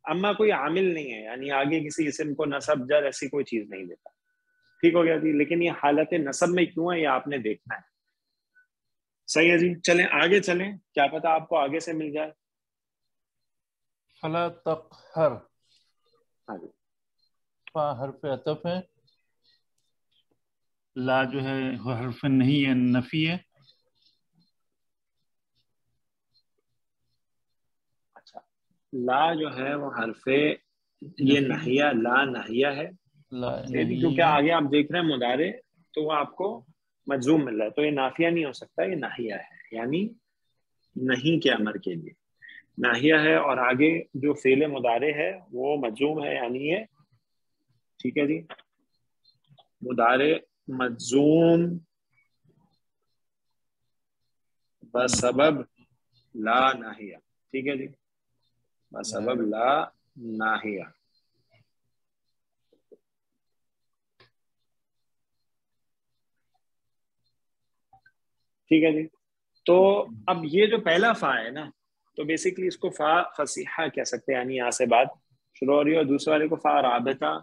اما کوئی عامل نہیں ہے، یعنی آگے کسی اسم کو نسب جر ایسی کوئی چیز نہیں دیتا. ٹھیک ہو گیا جی، لیکن یہ حالت نسب میں کیوں ہے یہ آپ نے دیکھنا ہے. صحیح ہے جی، چلیں آگے چلیں، کیا پتا آپ کو آگے سے مل جائے. فلا تقہر، ہاں جی، فا حرف عطف ہے. لا جو ہے حرف نہیں ہے، نفی ہے. اچھا، لا جو ہے وہ حرف یہ نحیہ، لا نحیہ ہے. کیونکہ آگے آپ دیکھ رہے ہیں مضارع تو وہ آپ کو مجزوم مل رہا ہے، تو یہ نافیہ نہیں ہو سکتا، یہ ناہیہ ہے، یعنی نہیں کے امر کے لیے ناہیہ ہے. اور آگے جو فعل مضارع ہے وہ مجزوم ہے، یعنی یہ ٹھیک ہے جی، مضارع مجزوم بسبب لا ناہیہ. ٹھیک ہے جی، بسبب لا ناہیہ. ٹھیک ہے جی. تو اب یہ جو پہلا فا ہے نا، تو بیسیکلی اس کو فا فصیحہ کہہ سکتے ہیں، یعنی یہاں سے بات شروع ہو رہی ہے. اور دوسرے والے کو فا رابطہ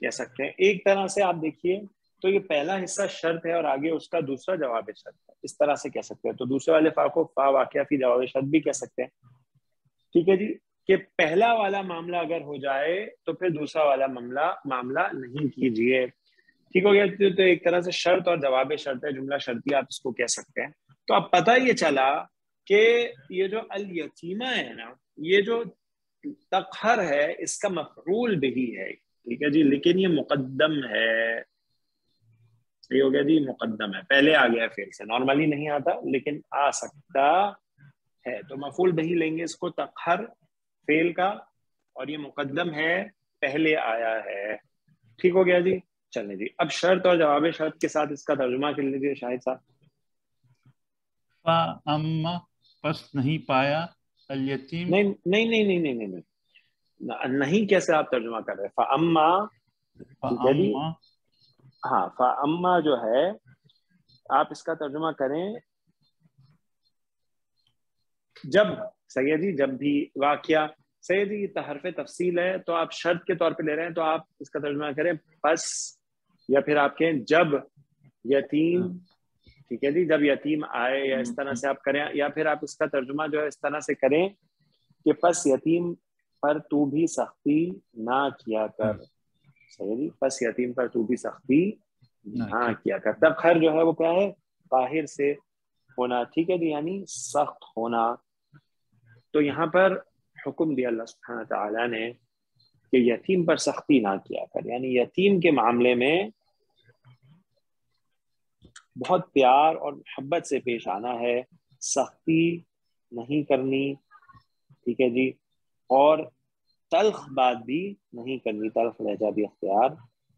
کہہ سکتے ہیں. ایک طرح سے آپ دیکھیے تو یہ پہلا حصہ شرط ہے اور آگے اس کا دوسرا جواب شرط ہے، اس طرح سے کہہ سکتے ہیں. تو دوسرے والے فا کو فا واقعہ فی جواب شرط بھی کہہ سکتے ہیں. ٹھیک ہے جی، کہ پہلا والا معاملہ اگر ہو جائے تو پھر دوسرا والا معاملہ نہیں کیجیے. ٹھیک ہو گیا. تو ایک طرح سے شرط اور جواب شرط ہے، جملہ شرطی آپ اس کو کہہ سکتے ہیں. تو اب پتہ یہ چلا کہ یہ جو الیتیمہ ہے نا، یہ جو تقہر ہے اس کا مفعول بھی ہے. ٹھیک ہے جی، لیکن یہ مقدم ہے. صحیح ہو گیا جی، مقدم ہے، پہلے آ گیا فعل سے. نارملی نہیں آتا لیکن آ سکتا ہے، تو مفعول بھی لیں گے اس کو تقہر فعل کا، اور یہ مقدم ہے، پہلے آیا ہے. ٹھیک ہو گیا جی. چلیں جی، اب شرط اور جواب شرط کے ساتھ اس کا ترجمہ کر لیجیے شاہد صاحب. فا اما پس نہیں پایا، الیتیم نہیں نہیں نہیں نہیں نہیں نہیں نہیں، کیسے آپ ترجمہ کر رہے ہیں؟ فاما، ٹھیک ہے جی، ہاں فاما جو ہے آپ اس کا ترجمہ کریں جب. صحیح ہے جی، جب بھی واقعہ. صحیح ہے جی، یہ حرف تفصیل ہے تو آپ شرط کے طور پہ لے رہے ہیں، تو آپ اس کا ترجمہ کریں پس، یا پھر آپ کہیں جب یتیم. ٹھیک ہے جی، جب یتیم آئے، یا اس طرح سے آپ کریں. یا پھر آپ اس کا ترجمہ جو ہے اس طرح سے کریں کہ پس یتیم پر تو بھی سختی نہ کیا کر. صحیح جی، پس یتیم پر تو بھی سختی نہ کیا کر. تب خیر جو ہے وہ کیا ہے؟ طاہر سے ہونا. ٹھیک ہے جی، یعنی سخت ہونا. تو یہاں پر حکم دیا اللہ سبحانہ تعالیٰ نے کہ یتیم پر سختی نہ کیا کر، یعنی یتیم کے معاملے میں بہت پیار اور محبت سے پیش آنا ہے، سختی نہیں کرنی. ٹھیک ہے جی، اور تلخ بات بھی نہیں کرنی، تلخ لہجہ بھی اختیار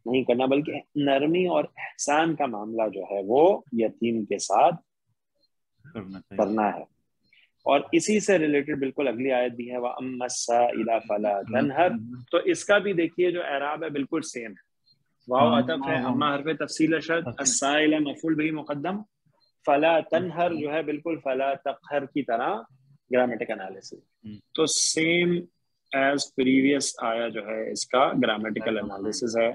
نہیں کرنا، بلکہ نرمی اور احسان کا معاملہ جو ہے وہ یتیم کے ساتھ کرنا ہے. اور اسی سے ریلیٹڈ بالکل اگلی آیت بھی ہے، وَأَمَّا السَّائِلَ فَلَا تَنْهَرْ. تو اس کا بھی دیکھیے جو اعراب ہے بالکل سیم ہے. واو عطف ہے، اما حرف تفصیل شرط، السائل مفعول به مقدم، فلا تنہر جو ہے بالکل فلا تقہر کی طرح گرامیٹک انالیسس. تو سیم ایز پریویس آیا جو ہے اس کا گرامیٹیکل انالیسس ہے.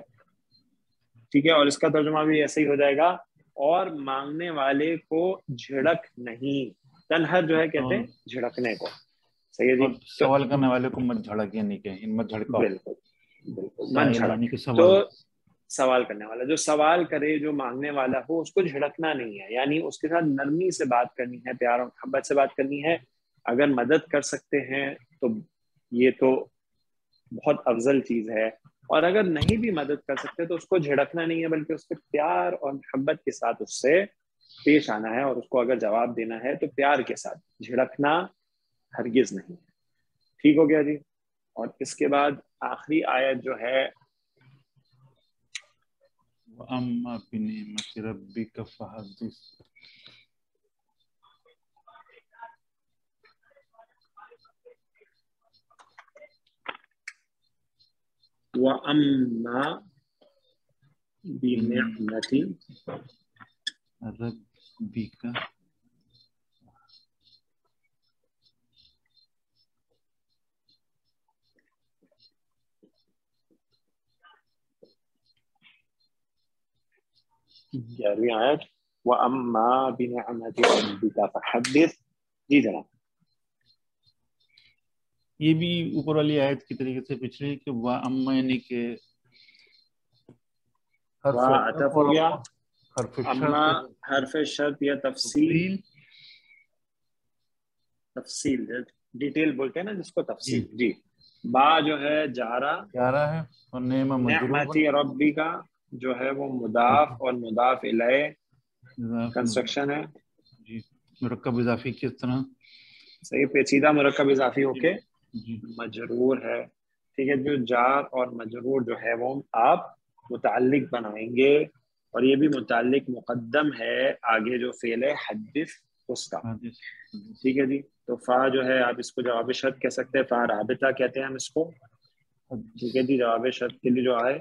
ٹھیک ہے، اور اس کا ترجمہ بھی ایسے ہی ہو جائے گا، اور مانگنے والے کو جھڑک نہیں. تنہر جو ہے کہتے ہیں جھڑکنے کو. صحیح ہے جی. سوال کرنے والے کو مت جھڑک یعنی کہ مت جھڑکاؤ. بالکل مت جھڑک. تو سوال کرنے والا جو سوال کرے، جو مانگنے والا ہو، اس کو جھڑکنا نہیں ہے، یعنی اس کے ساتھ نرمی سے بات کرنی ہے، پیار اور محبت سے بات کرنی ہے. اگر مدد کر سکتے ہیں تو یہ تو بہت افضل چیز ہے، اور اگر نہیں بھی مدد کر سکتے تو اس کو جھڑکنا نہیں ہے، بلکہ اس کے پیار اور محبت کے ساتھ اس سے پیش آنا ہے، اور اس کو اگر جواب دینا ہے تو پیار کے ساتھ، جھڑکنا ہرگز نہیں. ٹھیک ہو گیا جی. اور اس کے بعد آخری آیت جو ہے وَأَمَّا بِنِعْمَةِ رَبِّكَ فَحَدِّثْ. وَأَمَّا بِنِعْمَةِ رَبِّكَ گیارہویں آیت وَأَمَّا بِنِعْمَةِ رَبِّكَ فَحَدِّثْ. جی جناب. یہ بھی اوپر والی آیت کی طریقے سے پچھلے کہ وَأَمَّا یعنی کہ عطف ہو گیا، اما حرف شرط یا تفصیل ڈیٹیل بولتے ہیں نا جس کو تفصیل. جی. با جو ہے جارہ ہے، اور نعمتی ربی کا جو ہے وہ مضاف اور مضاف الیہ کنسٹرکشن ہے. جی. مرکب اضافی کس طرح صحیح، پیچیدہ مرکب اضافی ہو کے مجرور ہے. ٹھیک ہے. جو جار اور مجرور جو ہے وہ آپ متعلق بنائیں گے، اور یہ بھی متعلق مقدم ہے آگے جو فعل ہے حدث اس کا. ٹھیک ہے جی. تو فا جو ہے آپ اس کو جواب شرط کہہ سکتے ہیں، فا رابطہ کہتے ہیں ہم اس کو. ٹھیک ہے جی. جواب شرط کے لیے جو آئے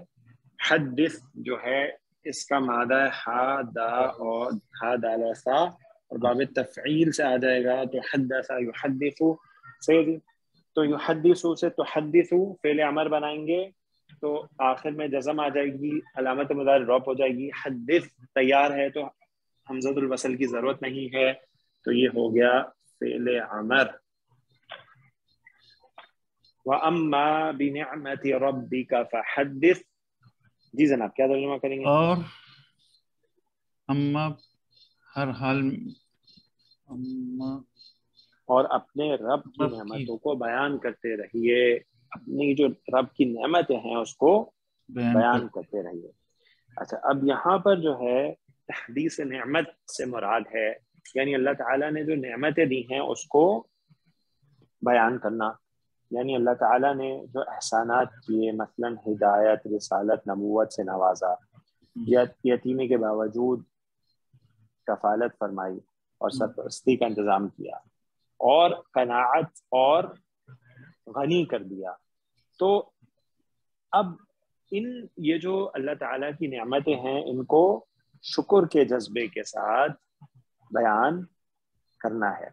حدث جو ہے اس کا مادہ ہے ہا دا اور ہا دال سا، اور باب تفعیل سے آ جائے گا تو حدث یحدث. صحیح جی. تو یحدث سے تحدث فعل امر بنائیں گے تو آخر میں جزم آ جائے گی، علامت مضارع ڈراپ ہو جائے گی. حدث تیار ہے تو حمزۃ الوصل کی ضرورت نہیں ہے، تو یہ ہو گیا فعل امر. وَأَمَّا بِنِعْمَةِ رَبِّكَ فَحَدِّثْ. جی جناب کیا ترجمہ کریں گے؟ اور اما ہر حال اور اپنے رب کی نعمتوں کو بیان کرتے رہیے، اپنی جو رب کی نعمتیں ہیں اس کو بیان کرتے رہیے. اچھا، اب یہاں پر جو ہے تحدیث نعمت سے مراد ہے، یعنی اللہ تعالیٰ نے جو نعمتیں دی ہیں اس کو بیان کرنا. یعنی اللہ تعالیٰ نے جو احسانات کیے، مثلا ہدایت، رسالت، نبوت سے نوازا، یتیمی کے باوجود کفالت فرمائی اور سرپرستی کا انتظام کیا، اور قناعت اور غنی کر دیا. تو اب یہ جو اللہ تعالیٰ کی نعمتیں ہیں ان کو شکر کے جذبے کے ساتھ بیان کرنا ہے.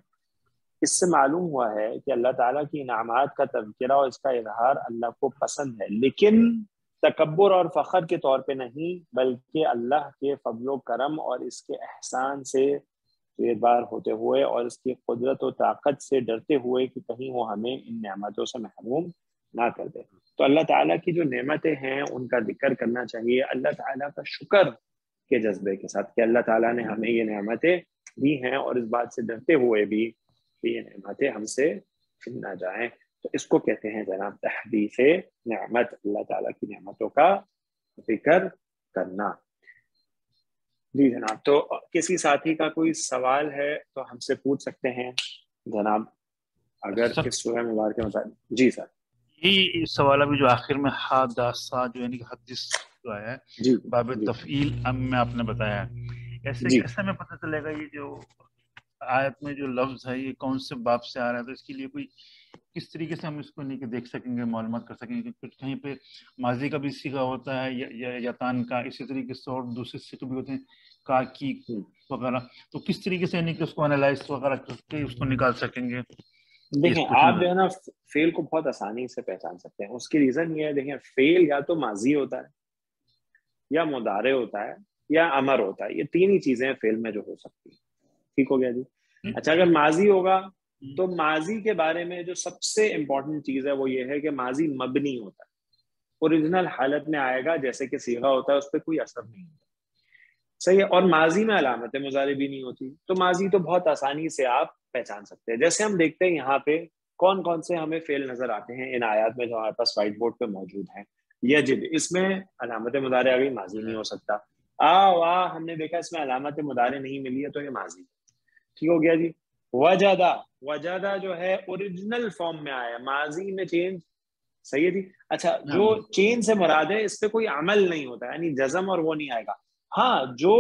اس سے معلوم ہوا ہے کہ اللہ تعالیٰ کی انعامات کا تذکرہ اور اس کا اظہار اللہ کو پسند ہے، لیکن تکبر اور فخر کے طور پہ نہیں، بلکہ اللہ کے فضل و کرم اور اس کے احسان سے بار ہوتے ہوئے اور اس کی قدرت و طاقت سے ڈرتے ہوئے کہ کہیں وہ ہمیں ان نعمتوں سے محروم نہ کر دے. تو اللہ تعالیٰ کی جو نعمتیں ہیں ان کا ذکر کرنا چاہیے اللہ تعالیٰ کا شکر کے جذبے کے ساتھ کہ اللہ تعالیٰ نے ہمیں یہ نعمتیں دی ہیں، اور اس بات سے ڈرتے ہوئے بھی کہ یہ نعمتیں ہم سے چھن نہ جائیں. تو اس کو کہتے ہیں جناب تحدیث نعمت، اللہ تعالیٰ کی نعمتوں کا ذکر کرنا. جی جناب. تو کسی ساتھی کا کوئی سوال ہے تو ہم سے پوچھ سکتے ہیں جناب، اگر اس سورہ مبارک کے مطابق. جی سر. یہ سوال ابھی جو آخر میں ہا دا سا جو یعنی کہ حدیث جو آیا ہے جی باب تفعیل ام میں آپ نے بتایا، ایسے کیسے ہمیں پتہ چلے گا یہ جو آیت میں جو لفظ ہے یہ کون سے باب سے آ رہا ہے؟ تو اس کے لیے کوئی کس طریقے سے ہم اس کو نہیں کہ دیکھ سکیں گے، معلومات کر سکیں گے؟ کچھ کہیں پہ ماضی کا بھی صیغہ ہوتا ہے یا یتان کا، اسی طریقے سے اور دوسرے صیغے بھی ہوتے ہیں کا کی وغیرہ، تو کس طریقے سے نہیں کہ اس کو انالائز وغیرہ کر کے اس کو نکال سکیں گے؟ دیکھیں آپ جو ہے نا فیل کو بہت آسانی سے پہچان سکتے ہیں. اس کی ریزن یہ ہے، دیکھیں فیل یا تو ماضی ہوتا ہے یا مضارع ہوتا ہے یا امر ہوتا ہے، یہ تین ہی چیزیں فیل میں جو ہو سکتی ہیں. ٹھیک ہو گیا جی. اچھا، اگر ماضی ہوگا تو ماضی کے بارے میں جو سب سے امپورٹنٹ چیز ہے وہ یہ ہے کہ ماضی مبنی ہوتا ہے، اوریجنل حالت میں آئے گا جیسے کہ صیغہ ہوتا ہے، اس پہ کوئی اثر نہیں ہوتا، صحیح ہے. اور ماضی میں علامت مضارع بھی نہیں ہوتی، تو ماضی تو بہت آسانی سے آپ پہچان سکتے ہیں. جیسے ہم دیکھتے ہیں یہاں پہ کون کون سے ہمیں فعل نظر آتے ہیں ان آیات میں جو ہمارے پاس وائٹ بورڈ پہ موجود ہیں. یجد، اس میں علامت مضارع ابھی ماضی نہیں ہو سکتا. واہ، ہم نے دیکھا اس میں علامت مضارع نہیں ملی ہے تو یہ ماضی. ٹھیک ہو گیا جی. وجدہ، وجدہ جو ہے اوریجنل فارم میں آیا، ماضی میں چینج. صحیح ہے جی. اچھا، جو چینج سے مراد ہے اس پہ کوئی عمل نہیں ہوتا، یعنی جزم اور وہ نہیں آئے گا. ہاں، جو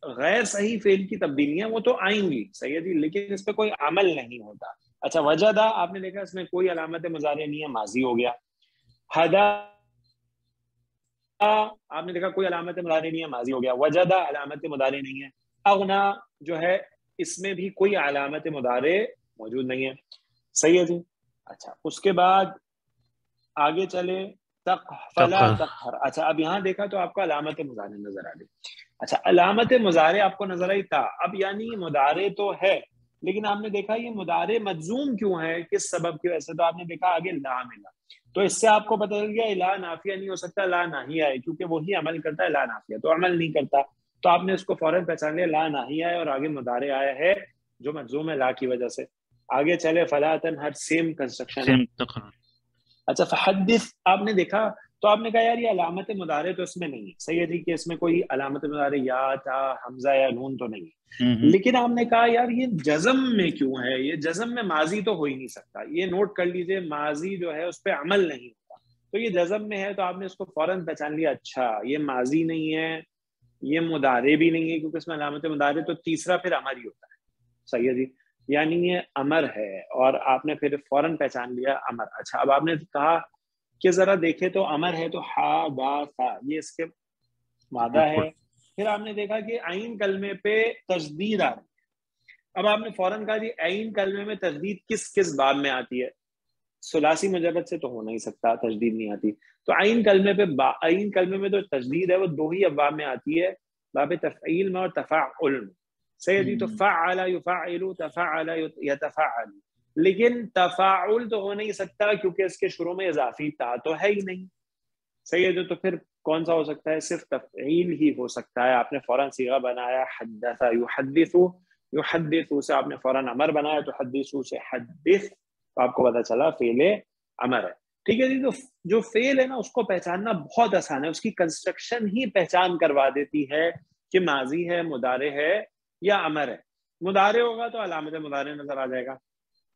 غیر صحیح فعل کی تبدیلیاں وہ تو آئیں گی، صحیح ہے جی، لیکن اس پہ کوئی عمل نہیں ہوتا. اچھا، وجدہ آپ نے دیکھا اس میں کوئی علامت مضارع نہیں ہے، ماضی ہو گیا. ہدا، آپ نے دیکھا کوئی علامت مضارع نہیں ہے، ماضی ہو گیا. وجدہ علامت مضارع نہیں ہے. اغنا جو ہے اس میں بھی کوئی علامت مضارع موجود نہیں ہے، صحیح ہے جی. اچھا، اس کے بعد آگے چلے، فلا تقہر. اچھا، اب یہاں دیکھا تو آپ کو علامت مضارع نظر آ گئی. اچھا، علامت مضارع آپ کو نظر آئی تھا. اب یعنی مضارع تو ہے لیکن آپ نے دیکھا یہ مضارع مجزوم کیوں ہے، کس سبب کی وجہ سے. تو آپ نے دیکھا آگے لا ملا، تو اس سے آپ کو پتہ چل گیا لا نافیہ نہیں ہو سکتا، لا ناہیہ ہے، کیونکہ وہی عمل کرتا ہے، لا نافیہ تو عمل نہیں کرتا. تو آپ نے اس کو فوراً پہچان لیا، لا ناہیہ ہے اور آگے مضارع آیا ہے جو مجزوم ہے لا کی وجہ سے. آگے چلے، فلا تنہر، سیم کنسٹرکشن. اچھا، فحدث آپ نے دیکھا تو آپ نے کہا یار یہ علامت مضارع تو اس میں نہیں ہے، صحیح ہے جی، کہ اس میں کوئی علامت مضارع یا تا حمزہ یا نون تو نہیں ہے. لیکن آپ نے کہا یار یہ جزم میں کیوں ہے، یہ جزم میں ماضی تو ہو ہی نہیں سکتا. یہ نوٹ کر لیجئے، ماضی جو ہے اس پہ عمل نہیں ہوتا، تو یہ جزم میں ہے. تو آپ نے اس کو فوراً پہچان لیا، اچھا یہ ماضی نہیں ہے، یہ مضارع بھی نہیں ہے، کیونکہ اس میں علامت مضارع تو تیسرا پھر امر ہی ہوتا ہے، صحیح ہے جی، یعنی یہ امر ہے. اور آپ نے پھر فوراً پہچان لیا امر. اچھا، اب آپ نے کہا کہ ذرا دیکھے تو امر ہے تو ہا با تا یہ اس کے مادہ ہے. پھر آپ نے دیکھا کہ عین کلمے پہ تشدید آ رہی ہے. اب آپ نے فوراً کہا جی عین کلمے میں تشدید کس کس باب میں آتی ہے. ثلاثی مجرد سے تو ہو نہیں سکتا، تشدید نہیں آتی. تو عین کلمے پہ عین کلمے میں جو تشدید ہے وہ دو ہی ابواب میں آتی ہے، باب تفعیل میں اور تفاعل میں، صحیح جی. تو فعل یفعل، تفعل یتفعل، لیکن تفاعل تو ہو نہیں سکتا کیونکہ اس کے شروع میں اضافی تا تو ہے ہی نہیں، صحیح ہے جو. تو پھر کون سا ہو سکتا ہے، صرف تفعیل ہی ہو سکتا ہے. آپ نے فوراً صیغہ بنایا حدث یحدث، یحدث سے آپ نے فوراً امر بنایا، تو حدث سے حدث، تو آپ کو پتا چلا فعل امر ہے. ٹھیک ہے جی. تو جو فعل ہے نا اس کو پہچاننا بہت آسان ہے، اس کی کنسٹرکشن ہی پہچان کروا دیتی ہے کہ ماضی ہے، مضارع ہے یا امر ہے. مضارع ہوگا تو علامت مضارع نظر آ جائے گا،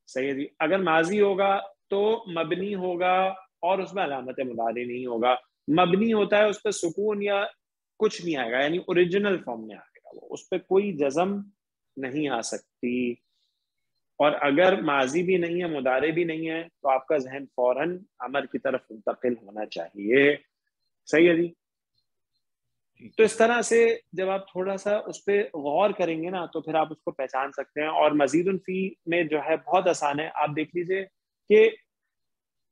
صحیح ہے جی. اگر ماضی ہوگا تو مبنی ہوگا اور اس میں علامت مضارع نہیں ہوگا. مبنی ہوتا ہے اس پہ سکون یا کچھ نہیں آئے گا، یعنی اوریجنل فارم میں آئے گا، وہ اس پہ کوئی جزم نہیں آ سکتی. اور اگر ماضی بھی نہیں ہے، مضارع بھی نہیں ہے، تو آپ کا ذہن فوراً امر کی طرف منتقل ہونا چاہیے، صحیح ہے جی. تو اس طرح سے جب آپ تھوڑا سا اس پہ غور کریں گے نا تو پھر آپ اس کو پہچان سکتے ہیں. اور مزید فی میں جو ہے بہت آسان ہے. آپ دیکھ لیجئے کہ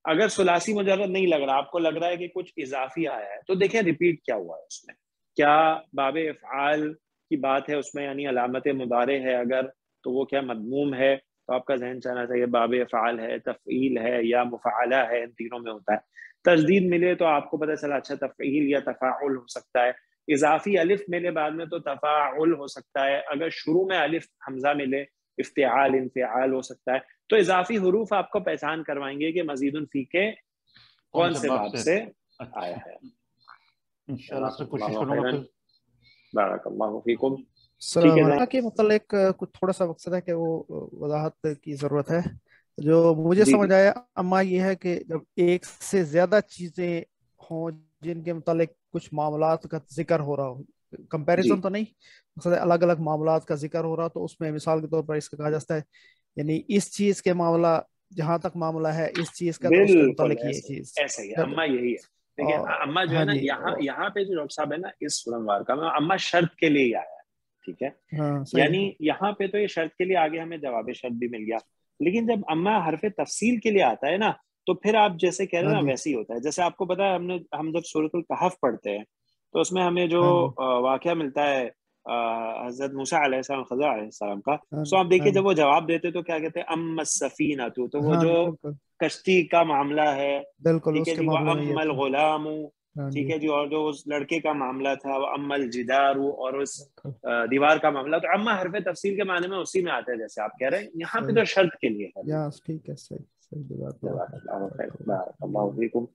اگر ثلاثی مجرد نہیں لگ رہا، آپ کو لگ رہا ہے کہ کچھ اضافی آیا ہے، تو دیکھیں ریپیٹ کیا ہوا ہے اس میں. کیا باب افعال کی بات ہے اس میں، یعنی علامت مضارع ہے اگر، تو وہ کیا مضموم ہے. تو آپ کا ذہن چاہنا چاہیے باب افعال ہے، تفعیل ہے یا مفعلہ ہے، ان تینوں میں ہوتا ہے. تجدید ملے تو آپ کو پتہ چلا اچھا تفعیل یا تفاعل ہو سکتا ہے. اضافی الف ملے بعد میں تو تفاعل ہو سکتا ہے. اگر شروع میں الف حمزہ ملے افتعال انفعال ہو سکتا ہے. تو اضافی حروف آپ کو پہچان کروائیں گے کہ مزید فی کے کون سے باب سے آیا ہے. انشاءاللہ سے کوشش کروں گا. بارک اللہ فیکم. سلام کے متعلق کچھ تھوڑا سا مقصد ہے کہ وہ وضاحت کی ضرورت ہے. جو مجھے سمجھ آیا اما یہ ہے کہ جب ایک سے زیادہ چیزیں ہوں جن کے متعلق کچھ معاملات کا ذکر ہو رہا ہو، کمپیریزن تو نہیں، مقصد الگ الگ معاملات کا ذکر ہو رہا، تو اس میں مثال کے طور پر اس کا کہا جاتا ہے یعنی اس چیز کے معاملہ جہاں تک معاملہ ہے اس چیز کا، تو اس کے متعلق یہ چیز ایسا ہی ہے. اما یہی ہے. دیکھیں اما جو ہے نا یہاں پہ جو ڈاکٹر صاحب ہے نا اس سورہ مبارکہ میں اما شرط کے لیے آیا ہے، ٹھیک ہے. یعنی یہاں پہ تو یہ شرط کے لیے آگے ہمیں جواب شرط بھی مل گیا، لیکن جب اما حرف تفصیل کے لیے آتا ہے نا تو پھر آپ جیسے کہہ رہے ہیں نا ویسے ہی ہوتا ہے. جیسے آپ کو پتا ہے ہم جب سورۃ الکہف پڑھتے ہیں تو اس میں ہمیں جو واقعہ ملتا ہے حضرت موسیٰ علیہ السلام خضر علیہ السلام کا. سو آپ دیکھیے جب وہ جواب دیتے تو کیا کہتے ہیں اما السفینہ تو وہ جو کشتی کا معاملہ ہے, ٹھیک ہے جی, وہ اما الغلام, ٹھیک ہے جی, اور جو اس لڑکے کا معاملہ تھا وہ اما الجدار, اور اس دیوار کا معاملہ. تو اما حرف تفصیل کے معنی میں اسی میں آتا ہے جیسے آپ کہہ رہے ہیں, یہاں پہ تو شرط کے لیے ہے. ٹھیک ہے, صحیح بارک اللہ فیکم,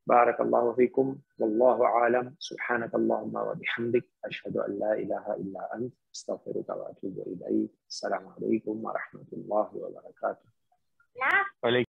بارک اللہ فیکم, واللہ عالم. سبحانک اللہم و بحمدک, اشہد ان لا الہ الا انت, استغفرک و اتوب الیک. السلام علیکم و رحمۃ اللہ وبرکاتہ.